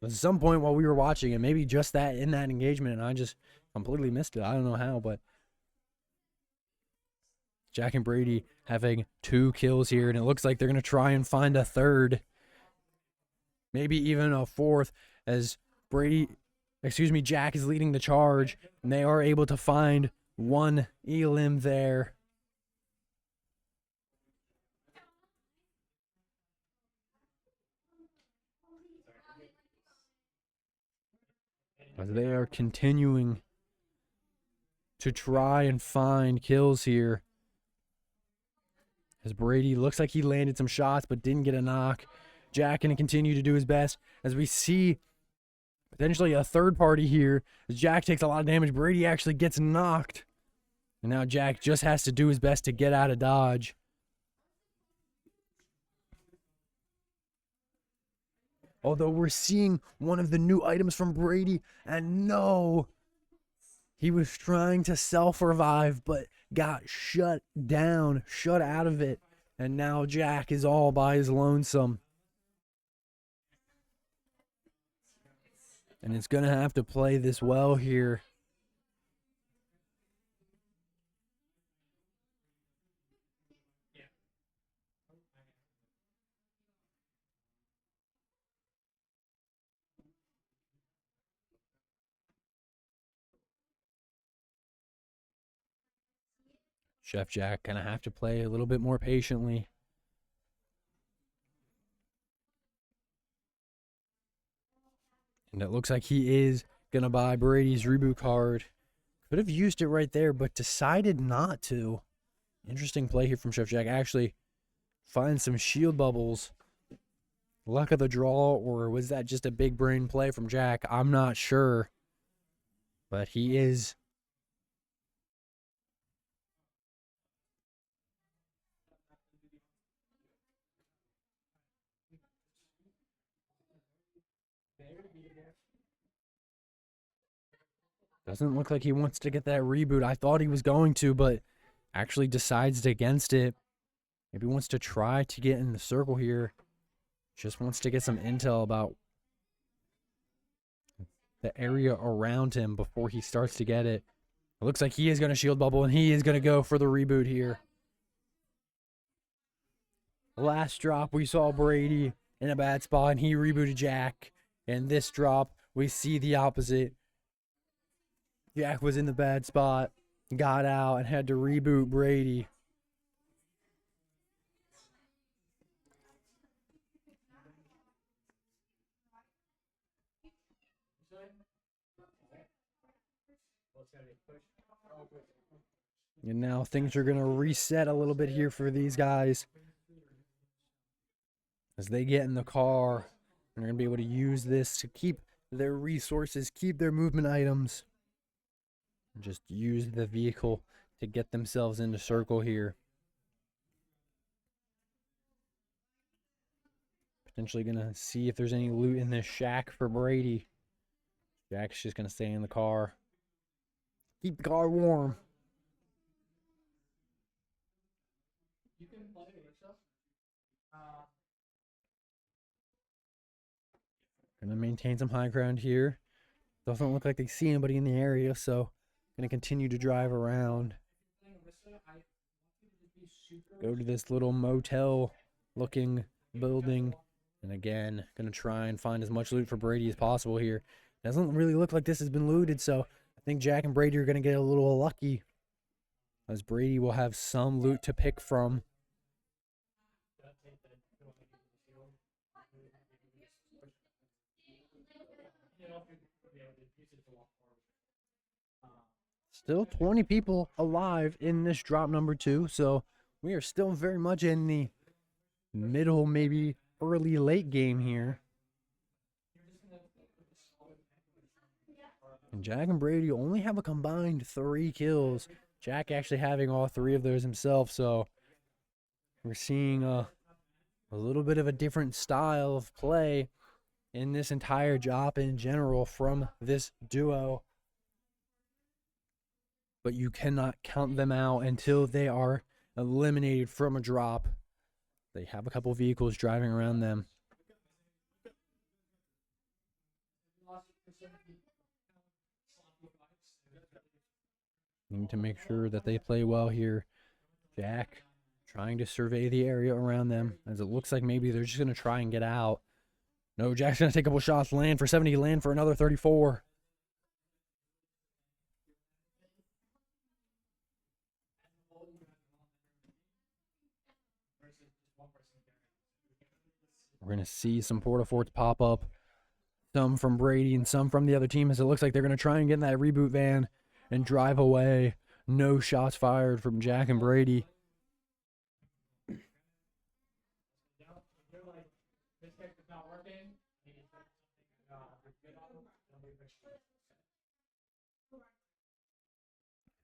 At some point while we were watching it, maybe just that in that engagement, and I just completely missed it. I don't know how, but Jack and Brady having 2 kills here, and it looks like they're going to try and find a third. Maybe even a fourth, as Jack is leading the charge, and they are able to find one elim there. As they are continuing to try and find kills here. As Brady looks like he landed some shots but didn't get a knock. Jack going to continue to do his best as we see potentially a third party here. As Jack takes a lot of damage, Brady actually gets knocked. And now Jack just has to do his best to get out of dodge. Although we're seeing one of the new items from Brady, and no, he was trying to self-revive, but got shut down, shut out of it, and now Jack is all by his lonesome. And it's going to have to play this well here. Chef Jack going to have to play a little bit more patiently. And it looks like he is going to buy Brady's reboot card. Could have used it right there, but decided not to. Interesting play here from Chef Jack. Actually finds some shield bubbles. Luck of the draw, or was that just a big brain play from Jack? I'm not sure. But he is. Doesn't look like he wants to get that reboot. I thought he was going to, but actually decides against it. Maybe wants to try to get in the circle here. Just wants to get some intel about the area around him before he starts to get it. It looks like he is going to shield bubble, and he is going to go for the reboot here. Last drop, we saw Brady in a bad spot, and he rebooted Jack. And this drop, we see the opposite. Jack was in the bad spot, got out, and had to reboot Brady. And now things are going to reset a little bit here for these guys. As they get in the car, they're going to be able to use this to keep their resources, keep their movement items. Just use the vehicle to get themselves into circle here. Potentially going to see if there's any loot in this shack for Brady. Jack's just going to stay in the car. Keep the car warm. Gonna maintain some high ground here. Doesn't look like they see anybody in the area, so gonna continue to drive around. Go to this little motel looking building. And again, gonna try and find as much loot for Brady as possible here. Doesn't really look like this has been looted, so I think Jack and Brady are gonna get a little lucky, as Brady will have some loot to pick from. Still 20 people alive in this drop number 2, so we are still very much in the middle, maybe early late game here. And Jack and Brady only have a combined 3 kills. Jack actually having all 3 of those himself, so we're seeing a little bit of a different style of play in this entire job in general from this duo. But you cannot count them out until they are eliminated from a drop. They have a couple vehicles driving around them. Need to make sure that they play well here. Jack trying to survey the area around them, as it looks like maybe they're just going to try and get out. No, Jack's going to take a couple shots, land for 70, land for another 34. We're going to see some Portaforts pop up. Some from Brady and some from the other team, as it looks like they're going to try and get in that reboot van and drive away. No shots fired from Jack and Brady.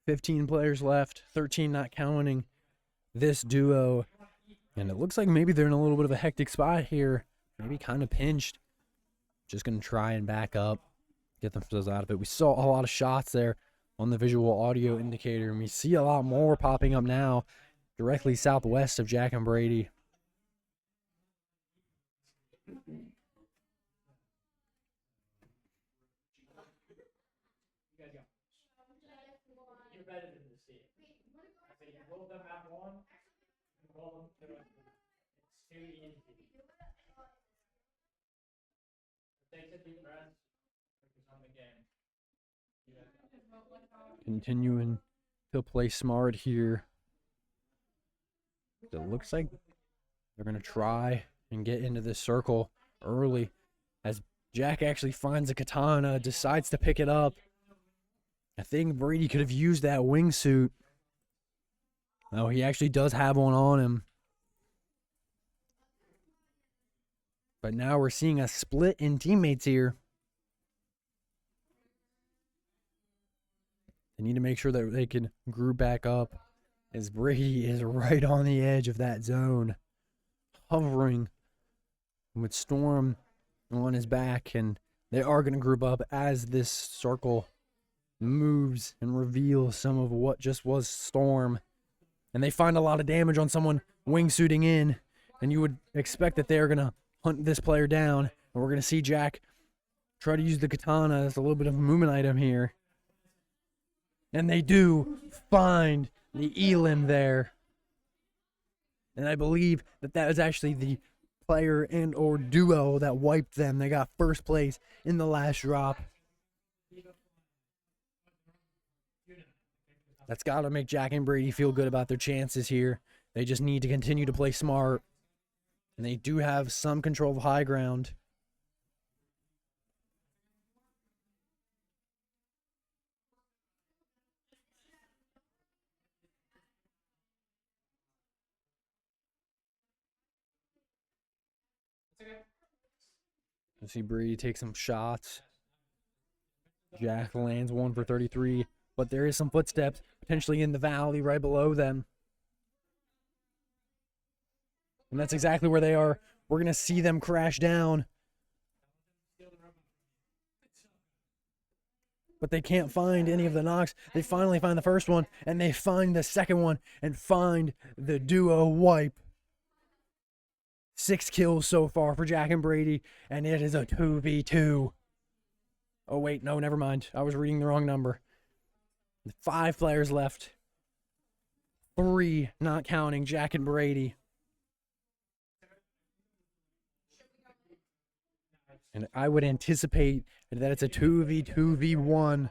$15 players left, 13 not counting this duo. And it looks like maybe they're in a little bit of a hectic spot here. Maybe kind of pinched. Just going to try and back up, get themselves out of it. We saw a lot of shots there on the visual audio indicator, and we see a lot more popping up now directly southwest of Jack and Brady. Continuing to play smart here. It looks like they're going to try and get into this circle early, as Jack actually finds a katana, decides to pick it up. I think Brady could have used that wingsuit. Oh, he actually does have one on him. But now we're seeing a split in teammates here. They need to make sure that they can group back up, as Brady is right on the edge of that zone, hovering with Storm on his back, and they are going to group up as this circle moves and reveals some of what just was Storm. And they find a lot of damage on someone wingsuiting in, and you would expect that they're going to hunt this player down, and we're going to see Jack try to use the katana as a little bit of a movement item here. And they do find the elim there. And I believe that that is actually the player and or duo that wiped them. They got first place in the last drop. That's got to make Jack and Brady feel good about their chances here. They just need to continue to play smart. And they do have some control of high ground. You see Brady take some shots. Jack lands one for 33, but there is some footsteps potentially in the valley right below them. And that's exactly where they are We're going to see them crash down. But they can't find any of the knocks. They finally find the first one, and they find the second one, and find the duo wipe. 6 kills so far for Jack and Brady, and it is a 2v2. Oh, wait, no, never mind. I was reading the wrong number. 5 players left. 3, not counting Jack and Brady. And I would anticipate that it's a 2v1.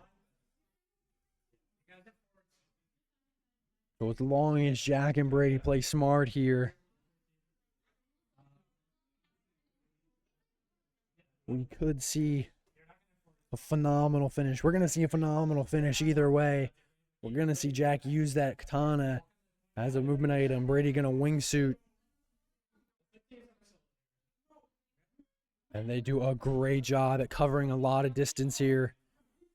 So as long as Jack and Brady play smart here, we could see a phenomenal finish. We're going to see a phenomenal finish either way. We're going to see Jack use that katana as a movement item. Brady going to wingsuit. And they do a great job at covering a lot of distance here,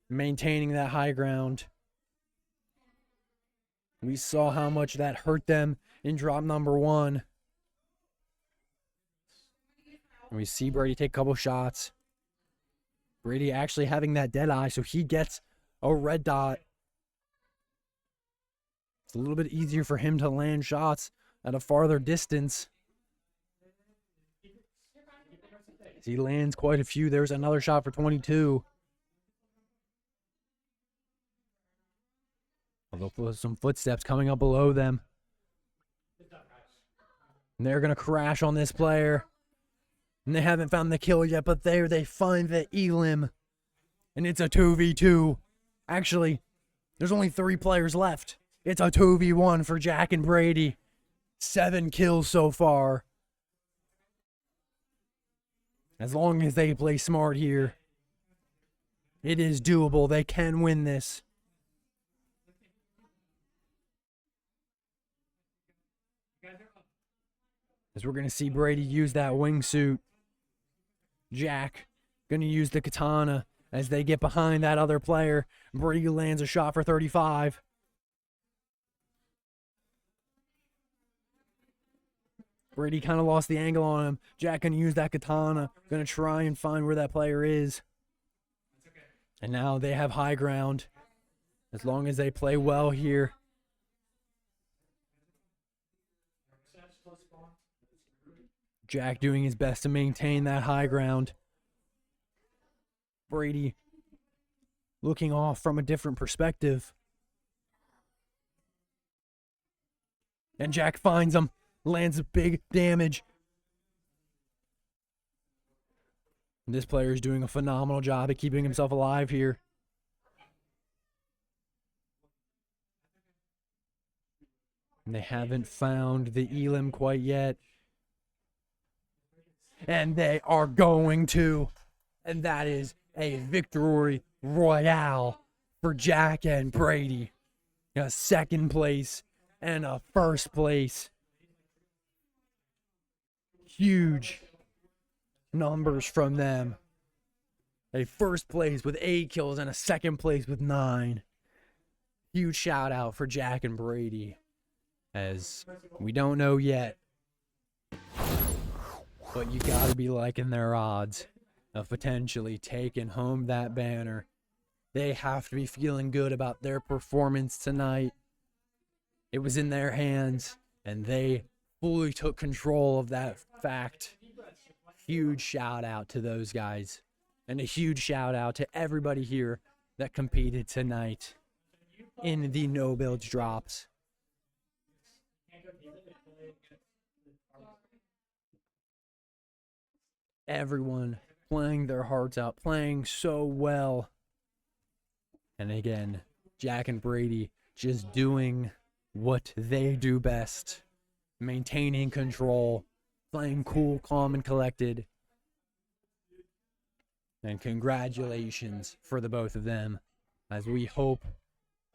maintaining that high ground. We saw how much that hurt them in drop number 1. And we see Brady take a couple shots. Brady actually having that dead eye, so he gets a red dot. It's a little bit easier for him to land shots at a farther distance. He lands quite a few. There's another shot for 22. Although some footsteps coming up below them. And they're going to crash on this player. And they haven't found the kill yet, but there they find the elim. And it's a 2v2. Actually, there's only 3 players left. It's a 2v1 for Jack and Brady. 7 kills so far. As long as they play smart here, it is doable. They can win this. As we're going to see Brady use that wingsuit. Jack going to use the katana as they get behind that other player. Brady lands a shot for 35. Brady kind of lost the angle on him. Jack going to use that katana. Going to try and find where that player is. And now they have high ground. As long as they play well here. Jack doing his best to maintain that high ground. Brady looking off from a different perspective. And Jack finds him. Lands big damage. This player is doing a phenomenal job at keeping himself alive here. And they haven't found the elim quite yet. And they are going to. And that is a victory royale for Jack and Brady. A second place and a first place. Huge numbers from them. A first place with 8 kills and a second place with 9. Huge shout out for Jack and Brady. As we don't know yet, but you gotta be liking their odds of potentially taking home that banner. They have to be feeling good about their performance tonight. It was in their hands, and they fully took control of that fact. Huge shout out to those guys, and a huge shout out to everybody here that competed tonight in the no builds drops. Everyone playing their hearts out, playing so well. And again, Jack and Brady just doing what they do best. Maintaining control, playing cool, calm, and collected. And congratulations for the both of them, as we hope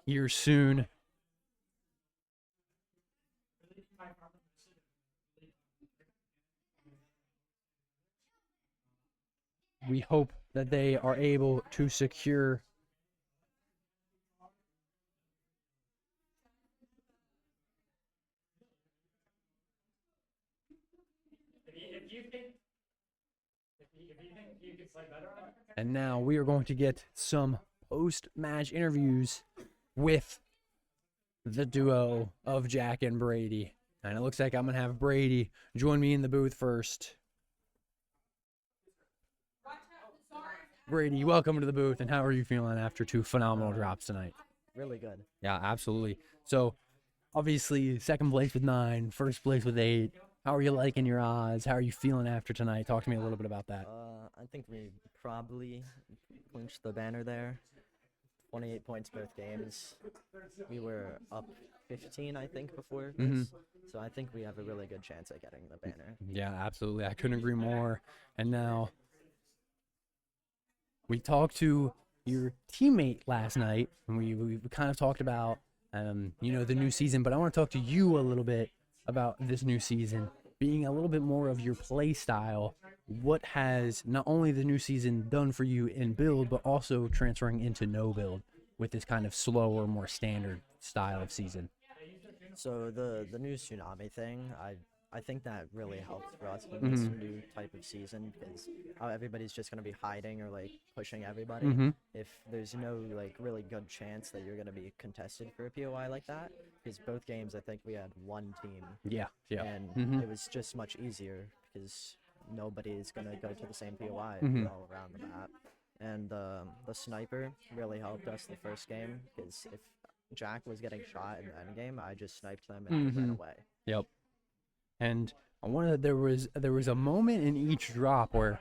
here soon. We hope that they are able to secure And now we are going to get some post-match interviews with the duo of Jack and Brady. And it looks like I'm going to have Brady join me in the booth first. Brady, welcome to the booth. And how are you feeling after 2 phenomenal drops tonight? Really good. Yeah, absolutely. So, obviously, second place with 9, first place with 8. How are you liking your odds? How are you feeling after tonight? Talk to me a little bit about that. I think we probably clinched the banner there. 28 points both games. We were up 15, I think, before this. So I think we have a really good chance at getting the banner. Yeah, absolutely. I couldn't agree more. And now, we talked to your teammate last night, and we kind of talked about, the new season. But I want to talk to you a little bit about this new season, being a little bit more of your play style. What has not only the new season done for you in build, but also transferring into no build with this kind of slower, more standard style of season? So the new tsunami thing, I think that really helps for us with this new type of season, because everybody's just going to be hiding or like pushing everybody. If there's no like really good chance that you're going to be contested for a POI like that, because both games I think we had one team. Yeah. And it was just much easier because nobody's going to go to the same POI all around the map. And the sniper really helped us the first game, because if Jack was getting shot in the end game, I just sniped them and ran away. Yep. And I wanted there was a moment in each drop where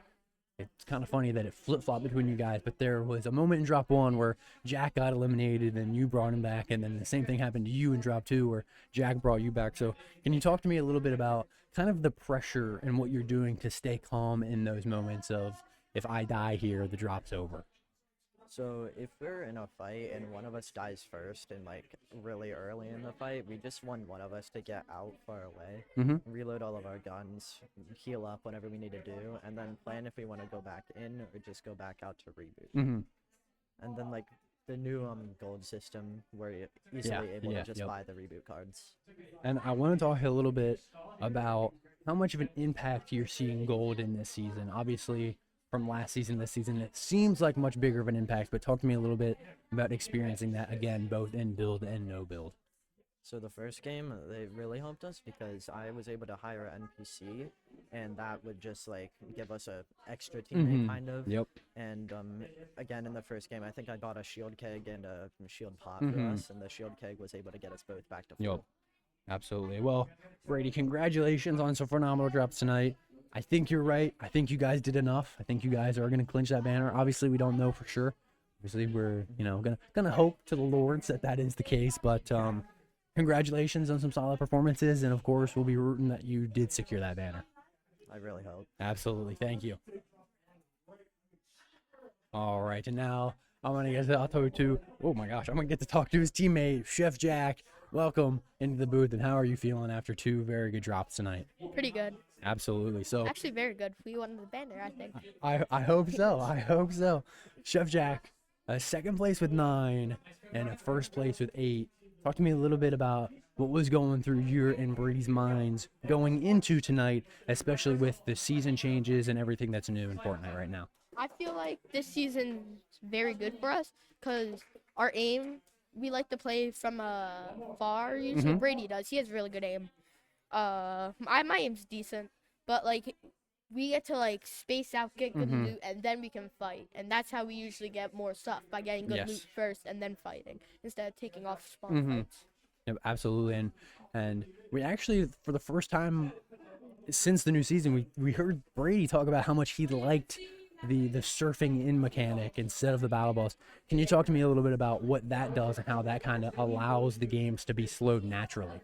it's kind of funny that it flip-flopped between you guys, but there was a moment in drop 1 where Jack got eliminated and you brought him back, and then the same thing happened to you in drop 2 where Jack brought you back. So can you talk to me a little bit about kind of the pressure and what you're doing to stay calm in those moments of, if I die here, the drop's over? So if we're in a fight and one of us dies first and like really early in the fight, we just want one of us to get out far away, reload all of our guns, heal up whenever we need to do, and then plan if we want to go back in or just go back out to reboot. And then like the new gold system where you're easily able to just buy the reboot cards. And I want to talk a little bit about how much of an impact you're seeing gold in this season. Obviously, from last season, this season, it seems like much bigger of an impact, but talk to me a little bit about experiencing that again, both in build and no build. So the first game, they really helped us because I was able to hire an NPC, and that would just like give us a extra teammate kind of. Yep. And again, in the first game, I think I got a shield keg and a shield pot for us, and the shield keg was able to get us both back to full. Yep. Absolutely. Well, Brady, congratulations on some phenomenal drops tonight. I think you're right. I think you guys did enough. I think you guys are going to clinch that banner. Obviously, we don't know for sure. Obviously, we're gonna hope to the Lords that is the case. But congratulations on some solid performances, and of course, we'll be rooting that you did secure that banner. I really hope. Absolutely. Thank you. All right, and now I'm gonna get to talk to his teammate, Chef Jack. Welcome into the booth, and how are you feeling after 2 very good drops tonight? Pretty good. Absolutely. So Actually, very good. We won the banner, I think. I hope so. I hope so. Chef Jack, second place with 9 and a first place with 8. Talk to me a little bit about what was going through your and Brady's minds going into tonight, especially with the season changes and everything that's new in Fortnite right now. I feel like this season's very good for us because our aim, we like to play from far. Usually Brady does. He has really good aim. My aim's decent, but like we get to like space out, get good loot, and then we can fight. And that's how we usually get more stuff, by getting good loot first and then fighting instead of taking off spawn fights. Yep, absolutely. And we actually, for the first time since the new season, we heard Brady talk about how much he liked the surfing in mechanic instead of the battle boss. Can you talk to me a little bit about what that does and how that kind of allows the games to be slowed naturally?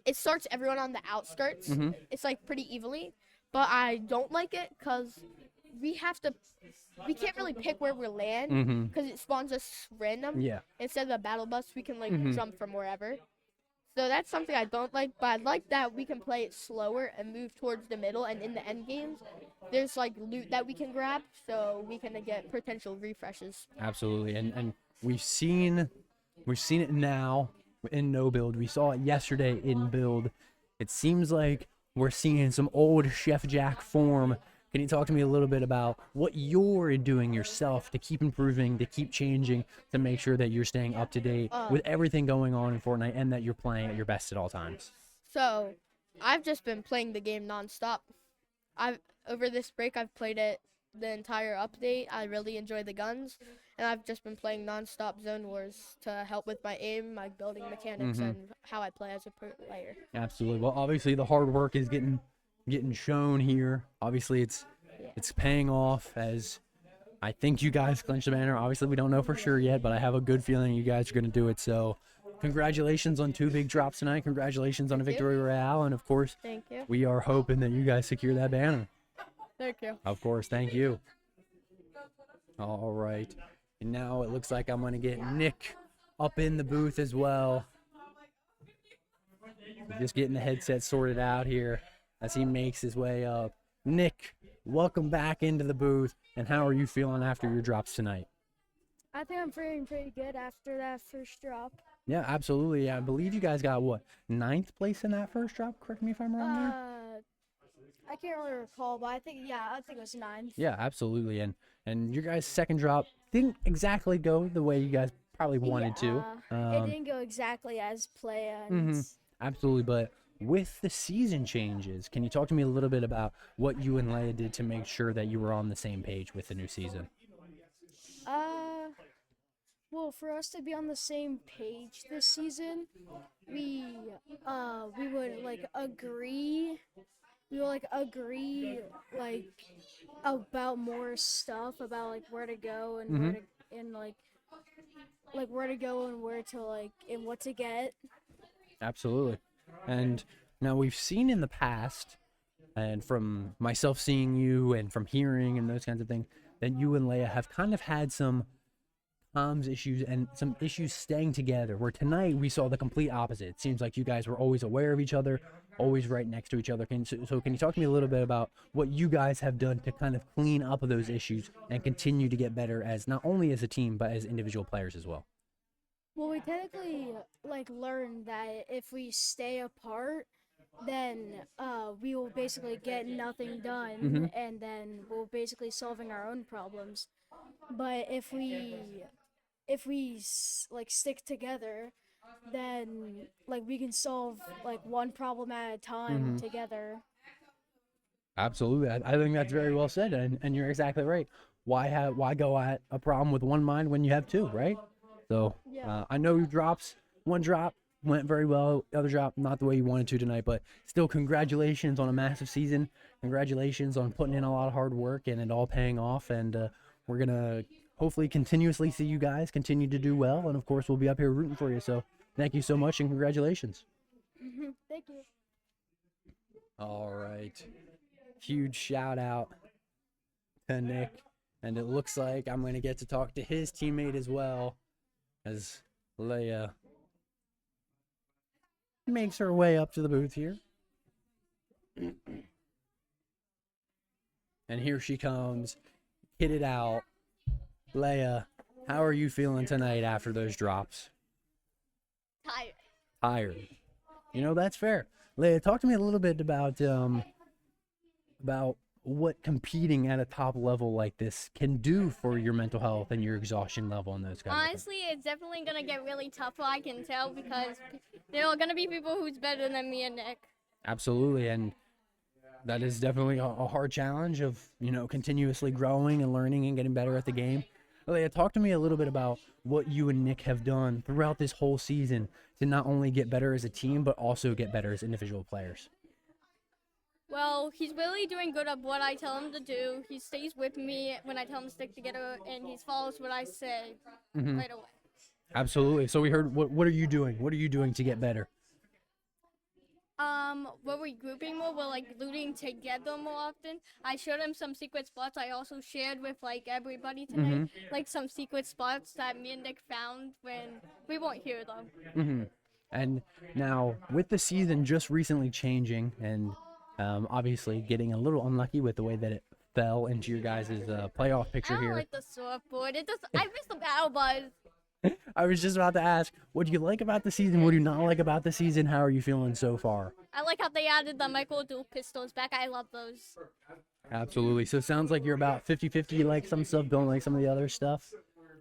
It starts everyone on the outskirts. It's like pretty evenly, but I don't like it because we can't really pick where we land because it spawns us random. Yeah. Instead of the battle bus, we can like jump from wherever. So that's something I don't like, but I like that we can play it slower and move towards the middle, and in the end games, there's like loot that we can grab, so we can get potential refreshes. Absolutely, and we've seen it now in no build. We saw it yesterday in build. It seems like we're seeing some old Chef Jack form. Can you talk to me a little bit about what you're doing yourself to keep improving, to keep changing, to make sure that you're staying up to date with everything going on in Fortnite and that you're playing at your best at all times? So, I've just been playing the game nonstop. Over this break, I've played it the entire update. I really enjoy the guns, and I've just been playing nonstop Zone Wars to help with my aim, my building mechanics, and how I play as a player. Absolutely. Well, obviously the hard work is getting shown here. Obviously, it's paying off, as I think you guys clinched the banner. Obviously, we don't know for sure yet, but I have a good feeling you guys are going to do it. So, congratulations on 2 big drops tonight. Congratulations on a victory royale, and of course, Thank you. we are hoping that you guys secure that banner. Thank you. Of course, thank you. All right, and now it looks like I'm going to get Nick up in the booth as well. Just getting the headset sorted out here as he makes his way up. Nick, welcome back into the booth, and how are you feeling after your drops tonight? I think I'm feeling pretty good after that first drop. Yeah, absolutely. I believe you guys got, what, 9th place in that first drop? Correct me if I'm wrong there. I can't really recall, but I think it was 9th. Yeah, absolutely. And your guys' second drop didn't exactly go the way you guys probably wanted to. It didn't go exactly as planned. Absolutely, but with the season changes, can you talk to me a little bit about what you and Leia did to make sure that you were on the same page with the new season? Well, for us to be on the same page this season, we would agree. We would agree about more stuff about where to go and where to where to go and where to and what to get. Absolutely. And now we've seen in the past, and from myself seeing you and from hearing and those kinds of things, that you and Leia have kind of had some comms issues and some issues staying together, where tonight we saw the complete opposite. It seems like you guys were always aware of each other, always right next to each other. So can you talk to me a little bit about what you guys have done to kind of clean up those issues and continue to get better as not only as a team, but as individual players as well? Well, we technically learned that if we stay apart, then we will basically get nothing done, and then we'll basically solving our own problems. But if we stick together, then we can solve one problem at a time together. Absolutely. I think that's very well said, and you're exactly right. Why go at a problem with one mind when you have two, right? So I know your drops, one drop went very well, the other drop not the way you wanted to tonight, but still congratulations on a massive season. Congratulations on putting in a lot of hard work and it all paying off, and we're going to hopefully continuously see you guys continue to do well, and of course we'll be up here rooting for you. So thank you so much and congratulations. Thank you. All right. Huge shout out to Nick, and it looks like I'm going to get to talk to his teammate as well, as Leia makes her way up to the booth here. And here she comes, kitted out. Leia, how are you feeling tonight after those drops? Tired. You know, that's fair. Leia, talk to me a little bit about what competing at a top level like this can do for your mental health and your exhaustion level and those kinds of things. Honestly, it's definitely going to get really tough, I can tell, because there are going to be people who's better than me and Nick. Absolutely, and that is definitely a hard challenge of, continuously growing and learning and getting better at the game. Leia, talk to me a little bit about what you and Nick have done throughout this whole season to not only get better as a team, but also get better as individual players. Well, he's really doing good at what I tell him to do. He stays with me when I tell him to stick together, and he follows what I say right away. Absolutely. So we heard, what are you doing? What are you doing to get better? We're regrouping more. We're looting together more often. I showed him some secret spots. I also shared with everybody tonight, some secret spots that me and Nick found when we weren't here though. And now with the season just recently changing and obviously getting a little unlucky with the way that it fell into your guys' playoff picture I don't here. like the surfboard. I miss the battle buzz. I was just about to ask, what do you like about the season? What do you not like about the season? How are you feeling so far? I like how they added the micro dual pistols back. I love those. Absolutely. So it sounds like you're about 50-50, like some stuff, don't like some of the other stuff.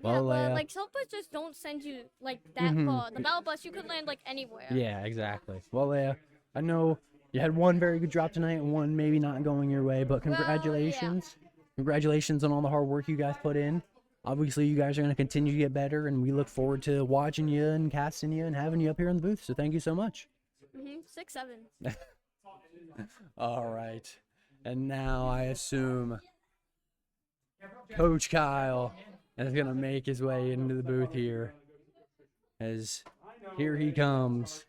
Yeah, Well, but like some bus just don't send you like that far. The battle bus you could land like anywhere. Yeah, exactly. Well, I know you had one very good drop tonight and one maybe not going your way, but congratulations. Congratulations on all the hard work you guys put in. Obviously, you guys are going to continue to get better, and we look forward to watching you and casting you and having you up here in the booth. So thank you so much. 6-7. All right. And now I assume Coach Kyle is going to make his way into the booth here. As here he comes.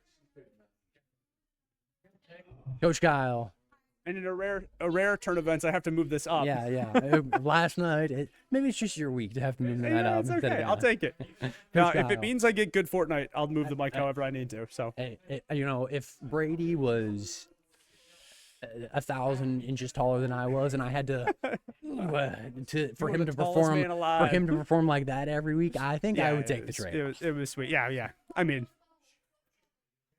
Coach Kyle. And in a rare turn of events, I have to move this up. Yeah. Last night, maybe it's just your week to have to move that up. It's okay. I'll take it. Now, if it means I get good Fortnite, I'll move the mic however I need to. So, hey, if Brady was 1,000 inches taller than I was, and I had to for him to perform like that every week, I think I would take the trade. It was sweet. Yeah. I mean,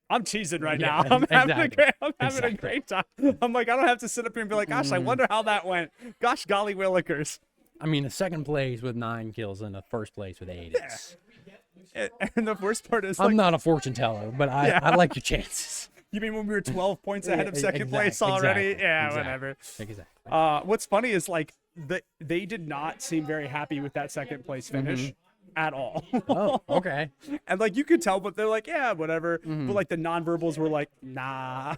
I'm cheesing right now. Yeah, I'm having a great time. I'm like, I don't have to sit up here and be like, gosh, I wonder how that went. Gosh, golly willikers. I mean, a second place with 9 kills and a first place with 8. And the worst part is, I'm not a fortune teller, but I like your chances. You mean when we were 12 points ahead of second place already? Whatever. Exactly. What's funny is like they did not seem very happy with that second place finish. At all. Oh, okay. And like you could tell, but they're like, yeah, whatever. But like the nonverbals were like, nah.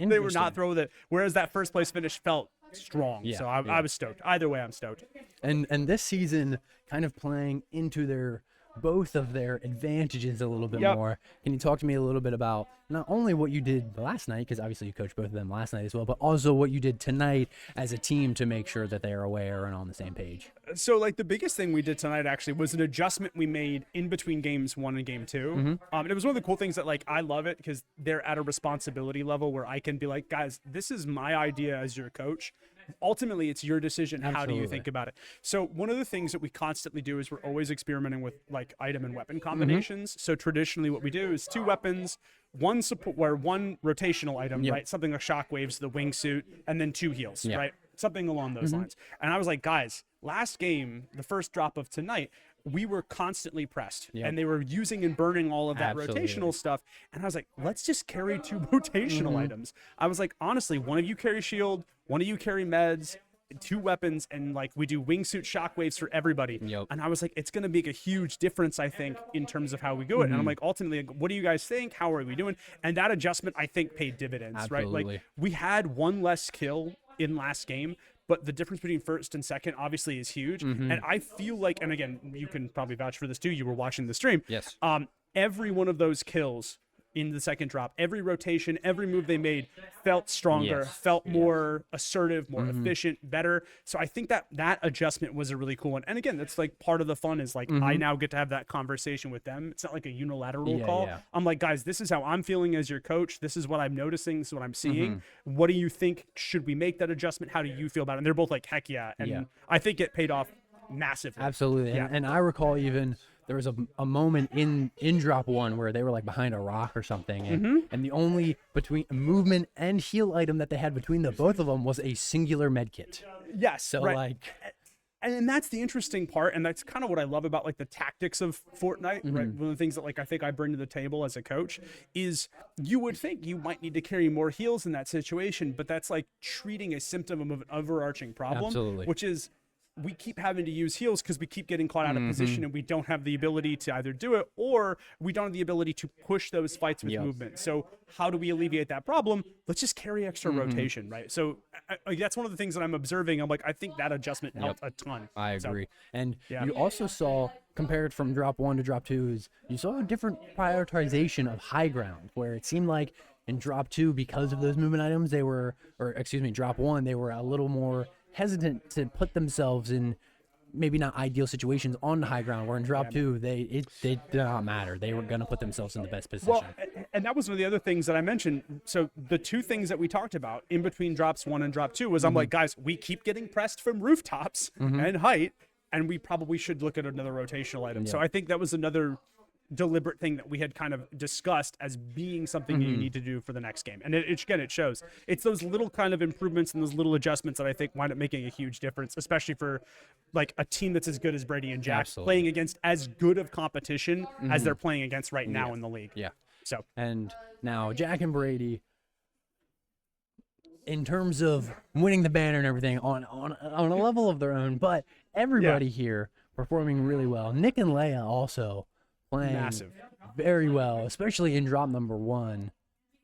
They were not throwing it. Whereas that first place finish felt strong. Yeah, so I was stoked. Either way, I'm stoked. And this season kind of playing into both of their advantages a little bit more. Can you talk to me a little bit about not only what you did last night, because obviously you coached both of them last night as well, but also what you did tonight as a team to make sure that they are aware and on the same page? So like the biggest thing we did tonight actually was an adjustment we made in between games 1 and game 2. And it was one of the cool things that like I love it because they're at a responsibility level where I can be like, guys, this is my idea as your coach. Ultimately, it's your decision. Absolutely. How do you think about it? So one of the things that we constantly do is we're always experimenting with like item and weapon combinations. So traditionally what we do is 2 weapons, one rotational item, right? Something like shockwaves, the wingsuit, and then 2 heals, right? Something along those lines. And I was like, guys, last game, the first drop of tonight, we were constantly pressed and they were using and burning all of that rotational stuff. And I was like, let's just carry 2 rotational items. I was like, honestly, one of you carry shield, one of you carry meds, 2 weapons, and like we do wingsuit shockwaves for everybody. And I was like, it's going to make a huge difference, I think, in terms of how we do it. And I'm like, ultimately, like, what do you guys think? How are we doing? And that adjustment, I think, paid dividends, right? Like we had 1 less kill in last game, but the difference between first and second obviously is huge. And I feel like, and again, you can probably vouch for this too, you were watching the stream. Yes. Every one of those kills in the second drop, every rotation, every move they made felt stronger, felt more assertive, more efficient, better. So I think that adjustment was a really cool one. And again, that's like part of the fun is like I now get to have that conversation with them. It's not like a unilateral call. I'm like, guys, this is how I'm feeling as your coach. This is what I'm noticing. This is what I'm seeing. What do you think? Should we make that adjustment? How do you feel about it? And they're both like, heck yeah. And I think it paid off massively. Absolutely. And I recall even there was a moment in drop 1 where they were like behind a rock or something, and the only between movement and heal item that they had between the both of them was a singular med kit. Yes. So right. And that's the interesting part, and that's kind of what I love about like the tactics of Fortnite, right? One of the things that like I think I bring to the table as a coach is you would think you might need to carry more heals in that situation, but that's like treating a symptom of an overarching problem, which is we keep having to use heals because we keep getting caught out of position and we don't have the ability to either do it or we don't have the ability to push those fights with movement. So how do we alleviate that problem? Let's just carry extra rotation, right? So that's one of the things that I'm observing. I'm like, I think that adjustment helped a ton. I agree. And you also saw, compared from drop 1 to drop 2, is you saw a different prioritization of high ground, where it seemed like in drop 2, because of those movement items, drop 1, they were a little more hesitant to put themselves in maybe not ideal situations on the high ground, where in drop 2 they did not matter. They were going to put themselves in the best position. Well, and that was one of the other things that I mentioned. So the 2 things that we talked about in between drops 1 and drop 2 was I'm like, guys, we keep getting pressed from rooftops and height. and we probably should look at another rotational item. So I think that was another deliberate thing that we had kind of discussed as being something that you need to do for the next game. And it shows. It's those little kind of improvements and those little adjustments that I think wind up making a huge difference, especially for like a team that's as good as Brady and Jack playing against as good of competition as they're playing against right now in the league. Yeah. So, and now Jack and Brady, in terms of winning the banner and everything, on a level of their own, but everybody here performing really well. Nick and Leia also playing massive, very well, especially in drop number 1.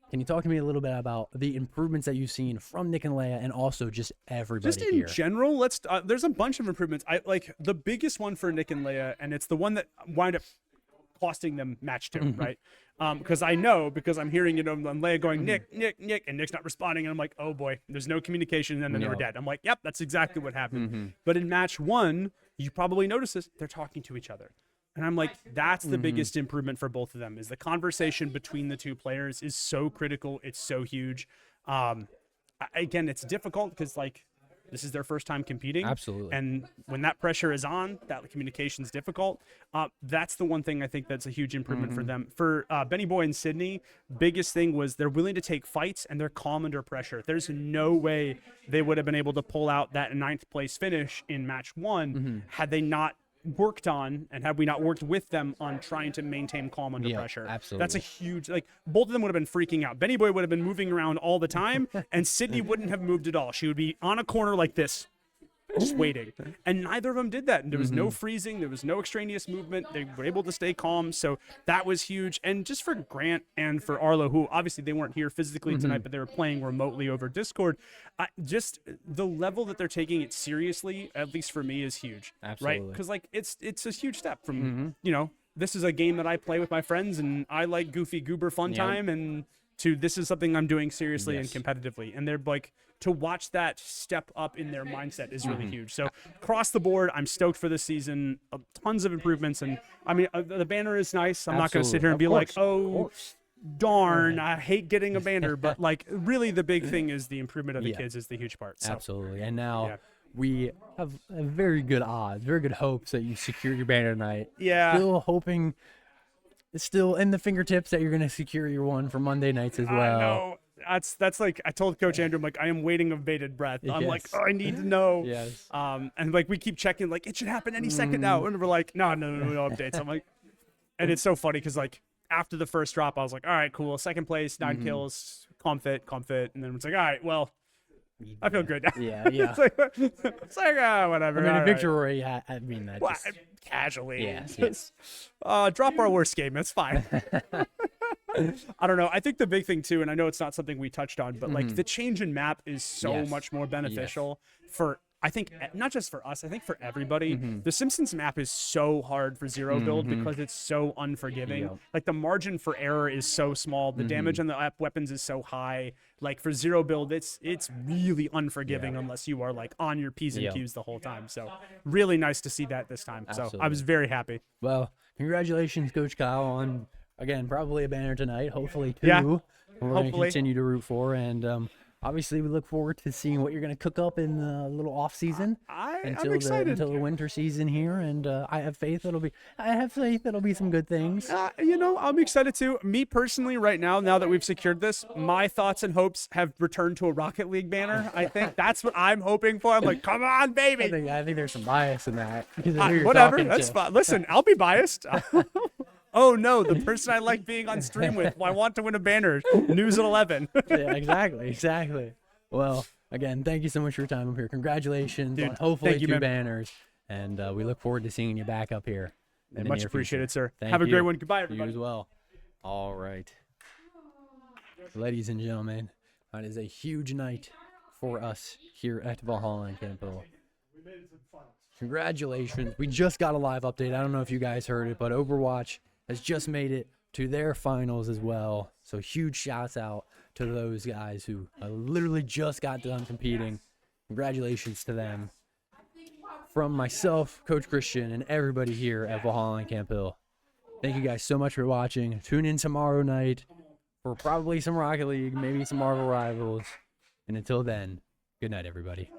Can you talk to me a little bit about the improvements that you've seen from Nick and Leia, and also just everybody just in here? general? Let's. There's a bunch of improvements. I like the biggest one for Nick and Leia, and it's the one that wind up costing them match 2, right? Because I'm hearing it on Leia going, Nick, and Nick's not responding, and I'm like, oh boy, there's no communication, and then they were dead. I'm like, yep, that's exactly what happened. But in match 1, you probably notice this, they're talking to each other. And I'm like, that's the biggest improvement for both of them, is the conversation between the two players is so critical. It's so huge. Again, it's difficult because, like, this is their first time competing. Absolutely. And when that pressure is on, that communication is difficult. That's the one thing I think that's a huge improvement for them. For Benny Boy and Sydney, biggest thing was they're willing to take fights and they're calm under pressure. There's no way they would have been able to pull out that 9th place finish in match 1 had they not worked on, and had we not worked with them on trying to maintain calm under pressure. Absolutely. That's a huge, like, both of them would have been freaking out. Benny Boy would have been moving around all the time, and Sydney wouldn't have moved at all. She would be on a corner like this, just waiting. And neither of them did that. And there was no freezing. There was no extraneous movement. They were able to stay calm. So that was huge. And just for Grant and for Arlo, who obviously they weren't here physically tonight, but they were playing remotely over Discord, just the level that they're taking it seriously, at least for me, is huge. Absolutely. Right? Because, like, it's a huge step from, you know, this is a game that I play with my friends and I like goofy goober fun time, and to this is something I'm doing seriously and competitively. And they're like, to watch that step up in their mindset is really huge. So across the board, I'm stoked for this season. Tons of improvements. And I mean, the banner is nice. I'm not going to sit here and be like, oh, darn, I hate getting a banner. But like, really the big thing is the improvement of the kids is the huge part. So. Absolutely. And now we have very good odds, very good hopes that you secure your banner tonight. Yeah. Still hoping, it's still in the fingertips that you're going to secure your one for Monday nights as well. I know. That's like, I told Coach Andrew, I'm like, I am waiting with bated breath. I'm like, oh, I need to know. And like, we keep checking, like, it should happen any second now. And we're like, no updates. I'm like, and it's so funny because, like, after the first drop, I was like, all right, cool. Second place, 9 kills, comfit. And then it's like, all right, well, I feel good. It's like whatever. I mean, all a victory, I mean, that well, just... casually. Yes. Drop our worst game. It's fine. I don't know. I think the big thing too, and I know it's not something we touched on, but like the change in map is so much more beneficial for, I think, not just for us, I think for everybody. The Simpsons map is so hard for zero build because it's so unforgiving. Like, the margin for error is so small. The damage on the weapons is so high. Like, for zero build, it's really unforgiving unless you are like on your P's and Q's the whole time. So really nice to see that this time. Absolutely. So I was very happy. Well, congratulations, Coach Kyle, on, again, probably a banner tonight. Hopefully 2. Yeah, We're going to hopefully. continue to root for. And obviously, we look forward to seeing what you're going to cook up in the little off season. I'm excited Until the winter season here, and I have faith it'll be some good things. You know, I'm excited too. Me personally, right now that we've secured this, my thoughts and hopes have returned to a Rocket League banner. I think that's what I'm hoping for. I'm like, come on, baby. I think there's some bias in that. Whatever, that's fine. Listen, I'll be biased. Oh no, the person I like being on stream with, I want to win a banner. News at 11. Yeah, exactly. Well, again, thank you so much for your time up here. Congratulations on hopefully 2 banners, and we look forward to seeing you back up here. Much appreciated, sir. Thank Have a you. great one. Goodbye, everybody. You as well. All right. Ladies and gentlemen, that is a huge night for us here at Valhallan Campbell. Congratulations. We just got a live update. I don't know if you guys heard it, but Overwatch has just made it to their finals as well. So huge shouts out to those guys who literally just got done competing. Congratulations to them. From myself, Coach Christian, and everybody here at Valhallan Camp Hill, thank you guys so much for watching. Tune in tomorrow night for probably some Rocket League, maybe some Marvel Rivals. And until then, good night, everybody.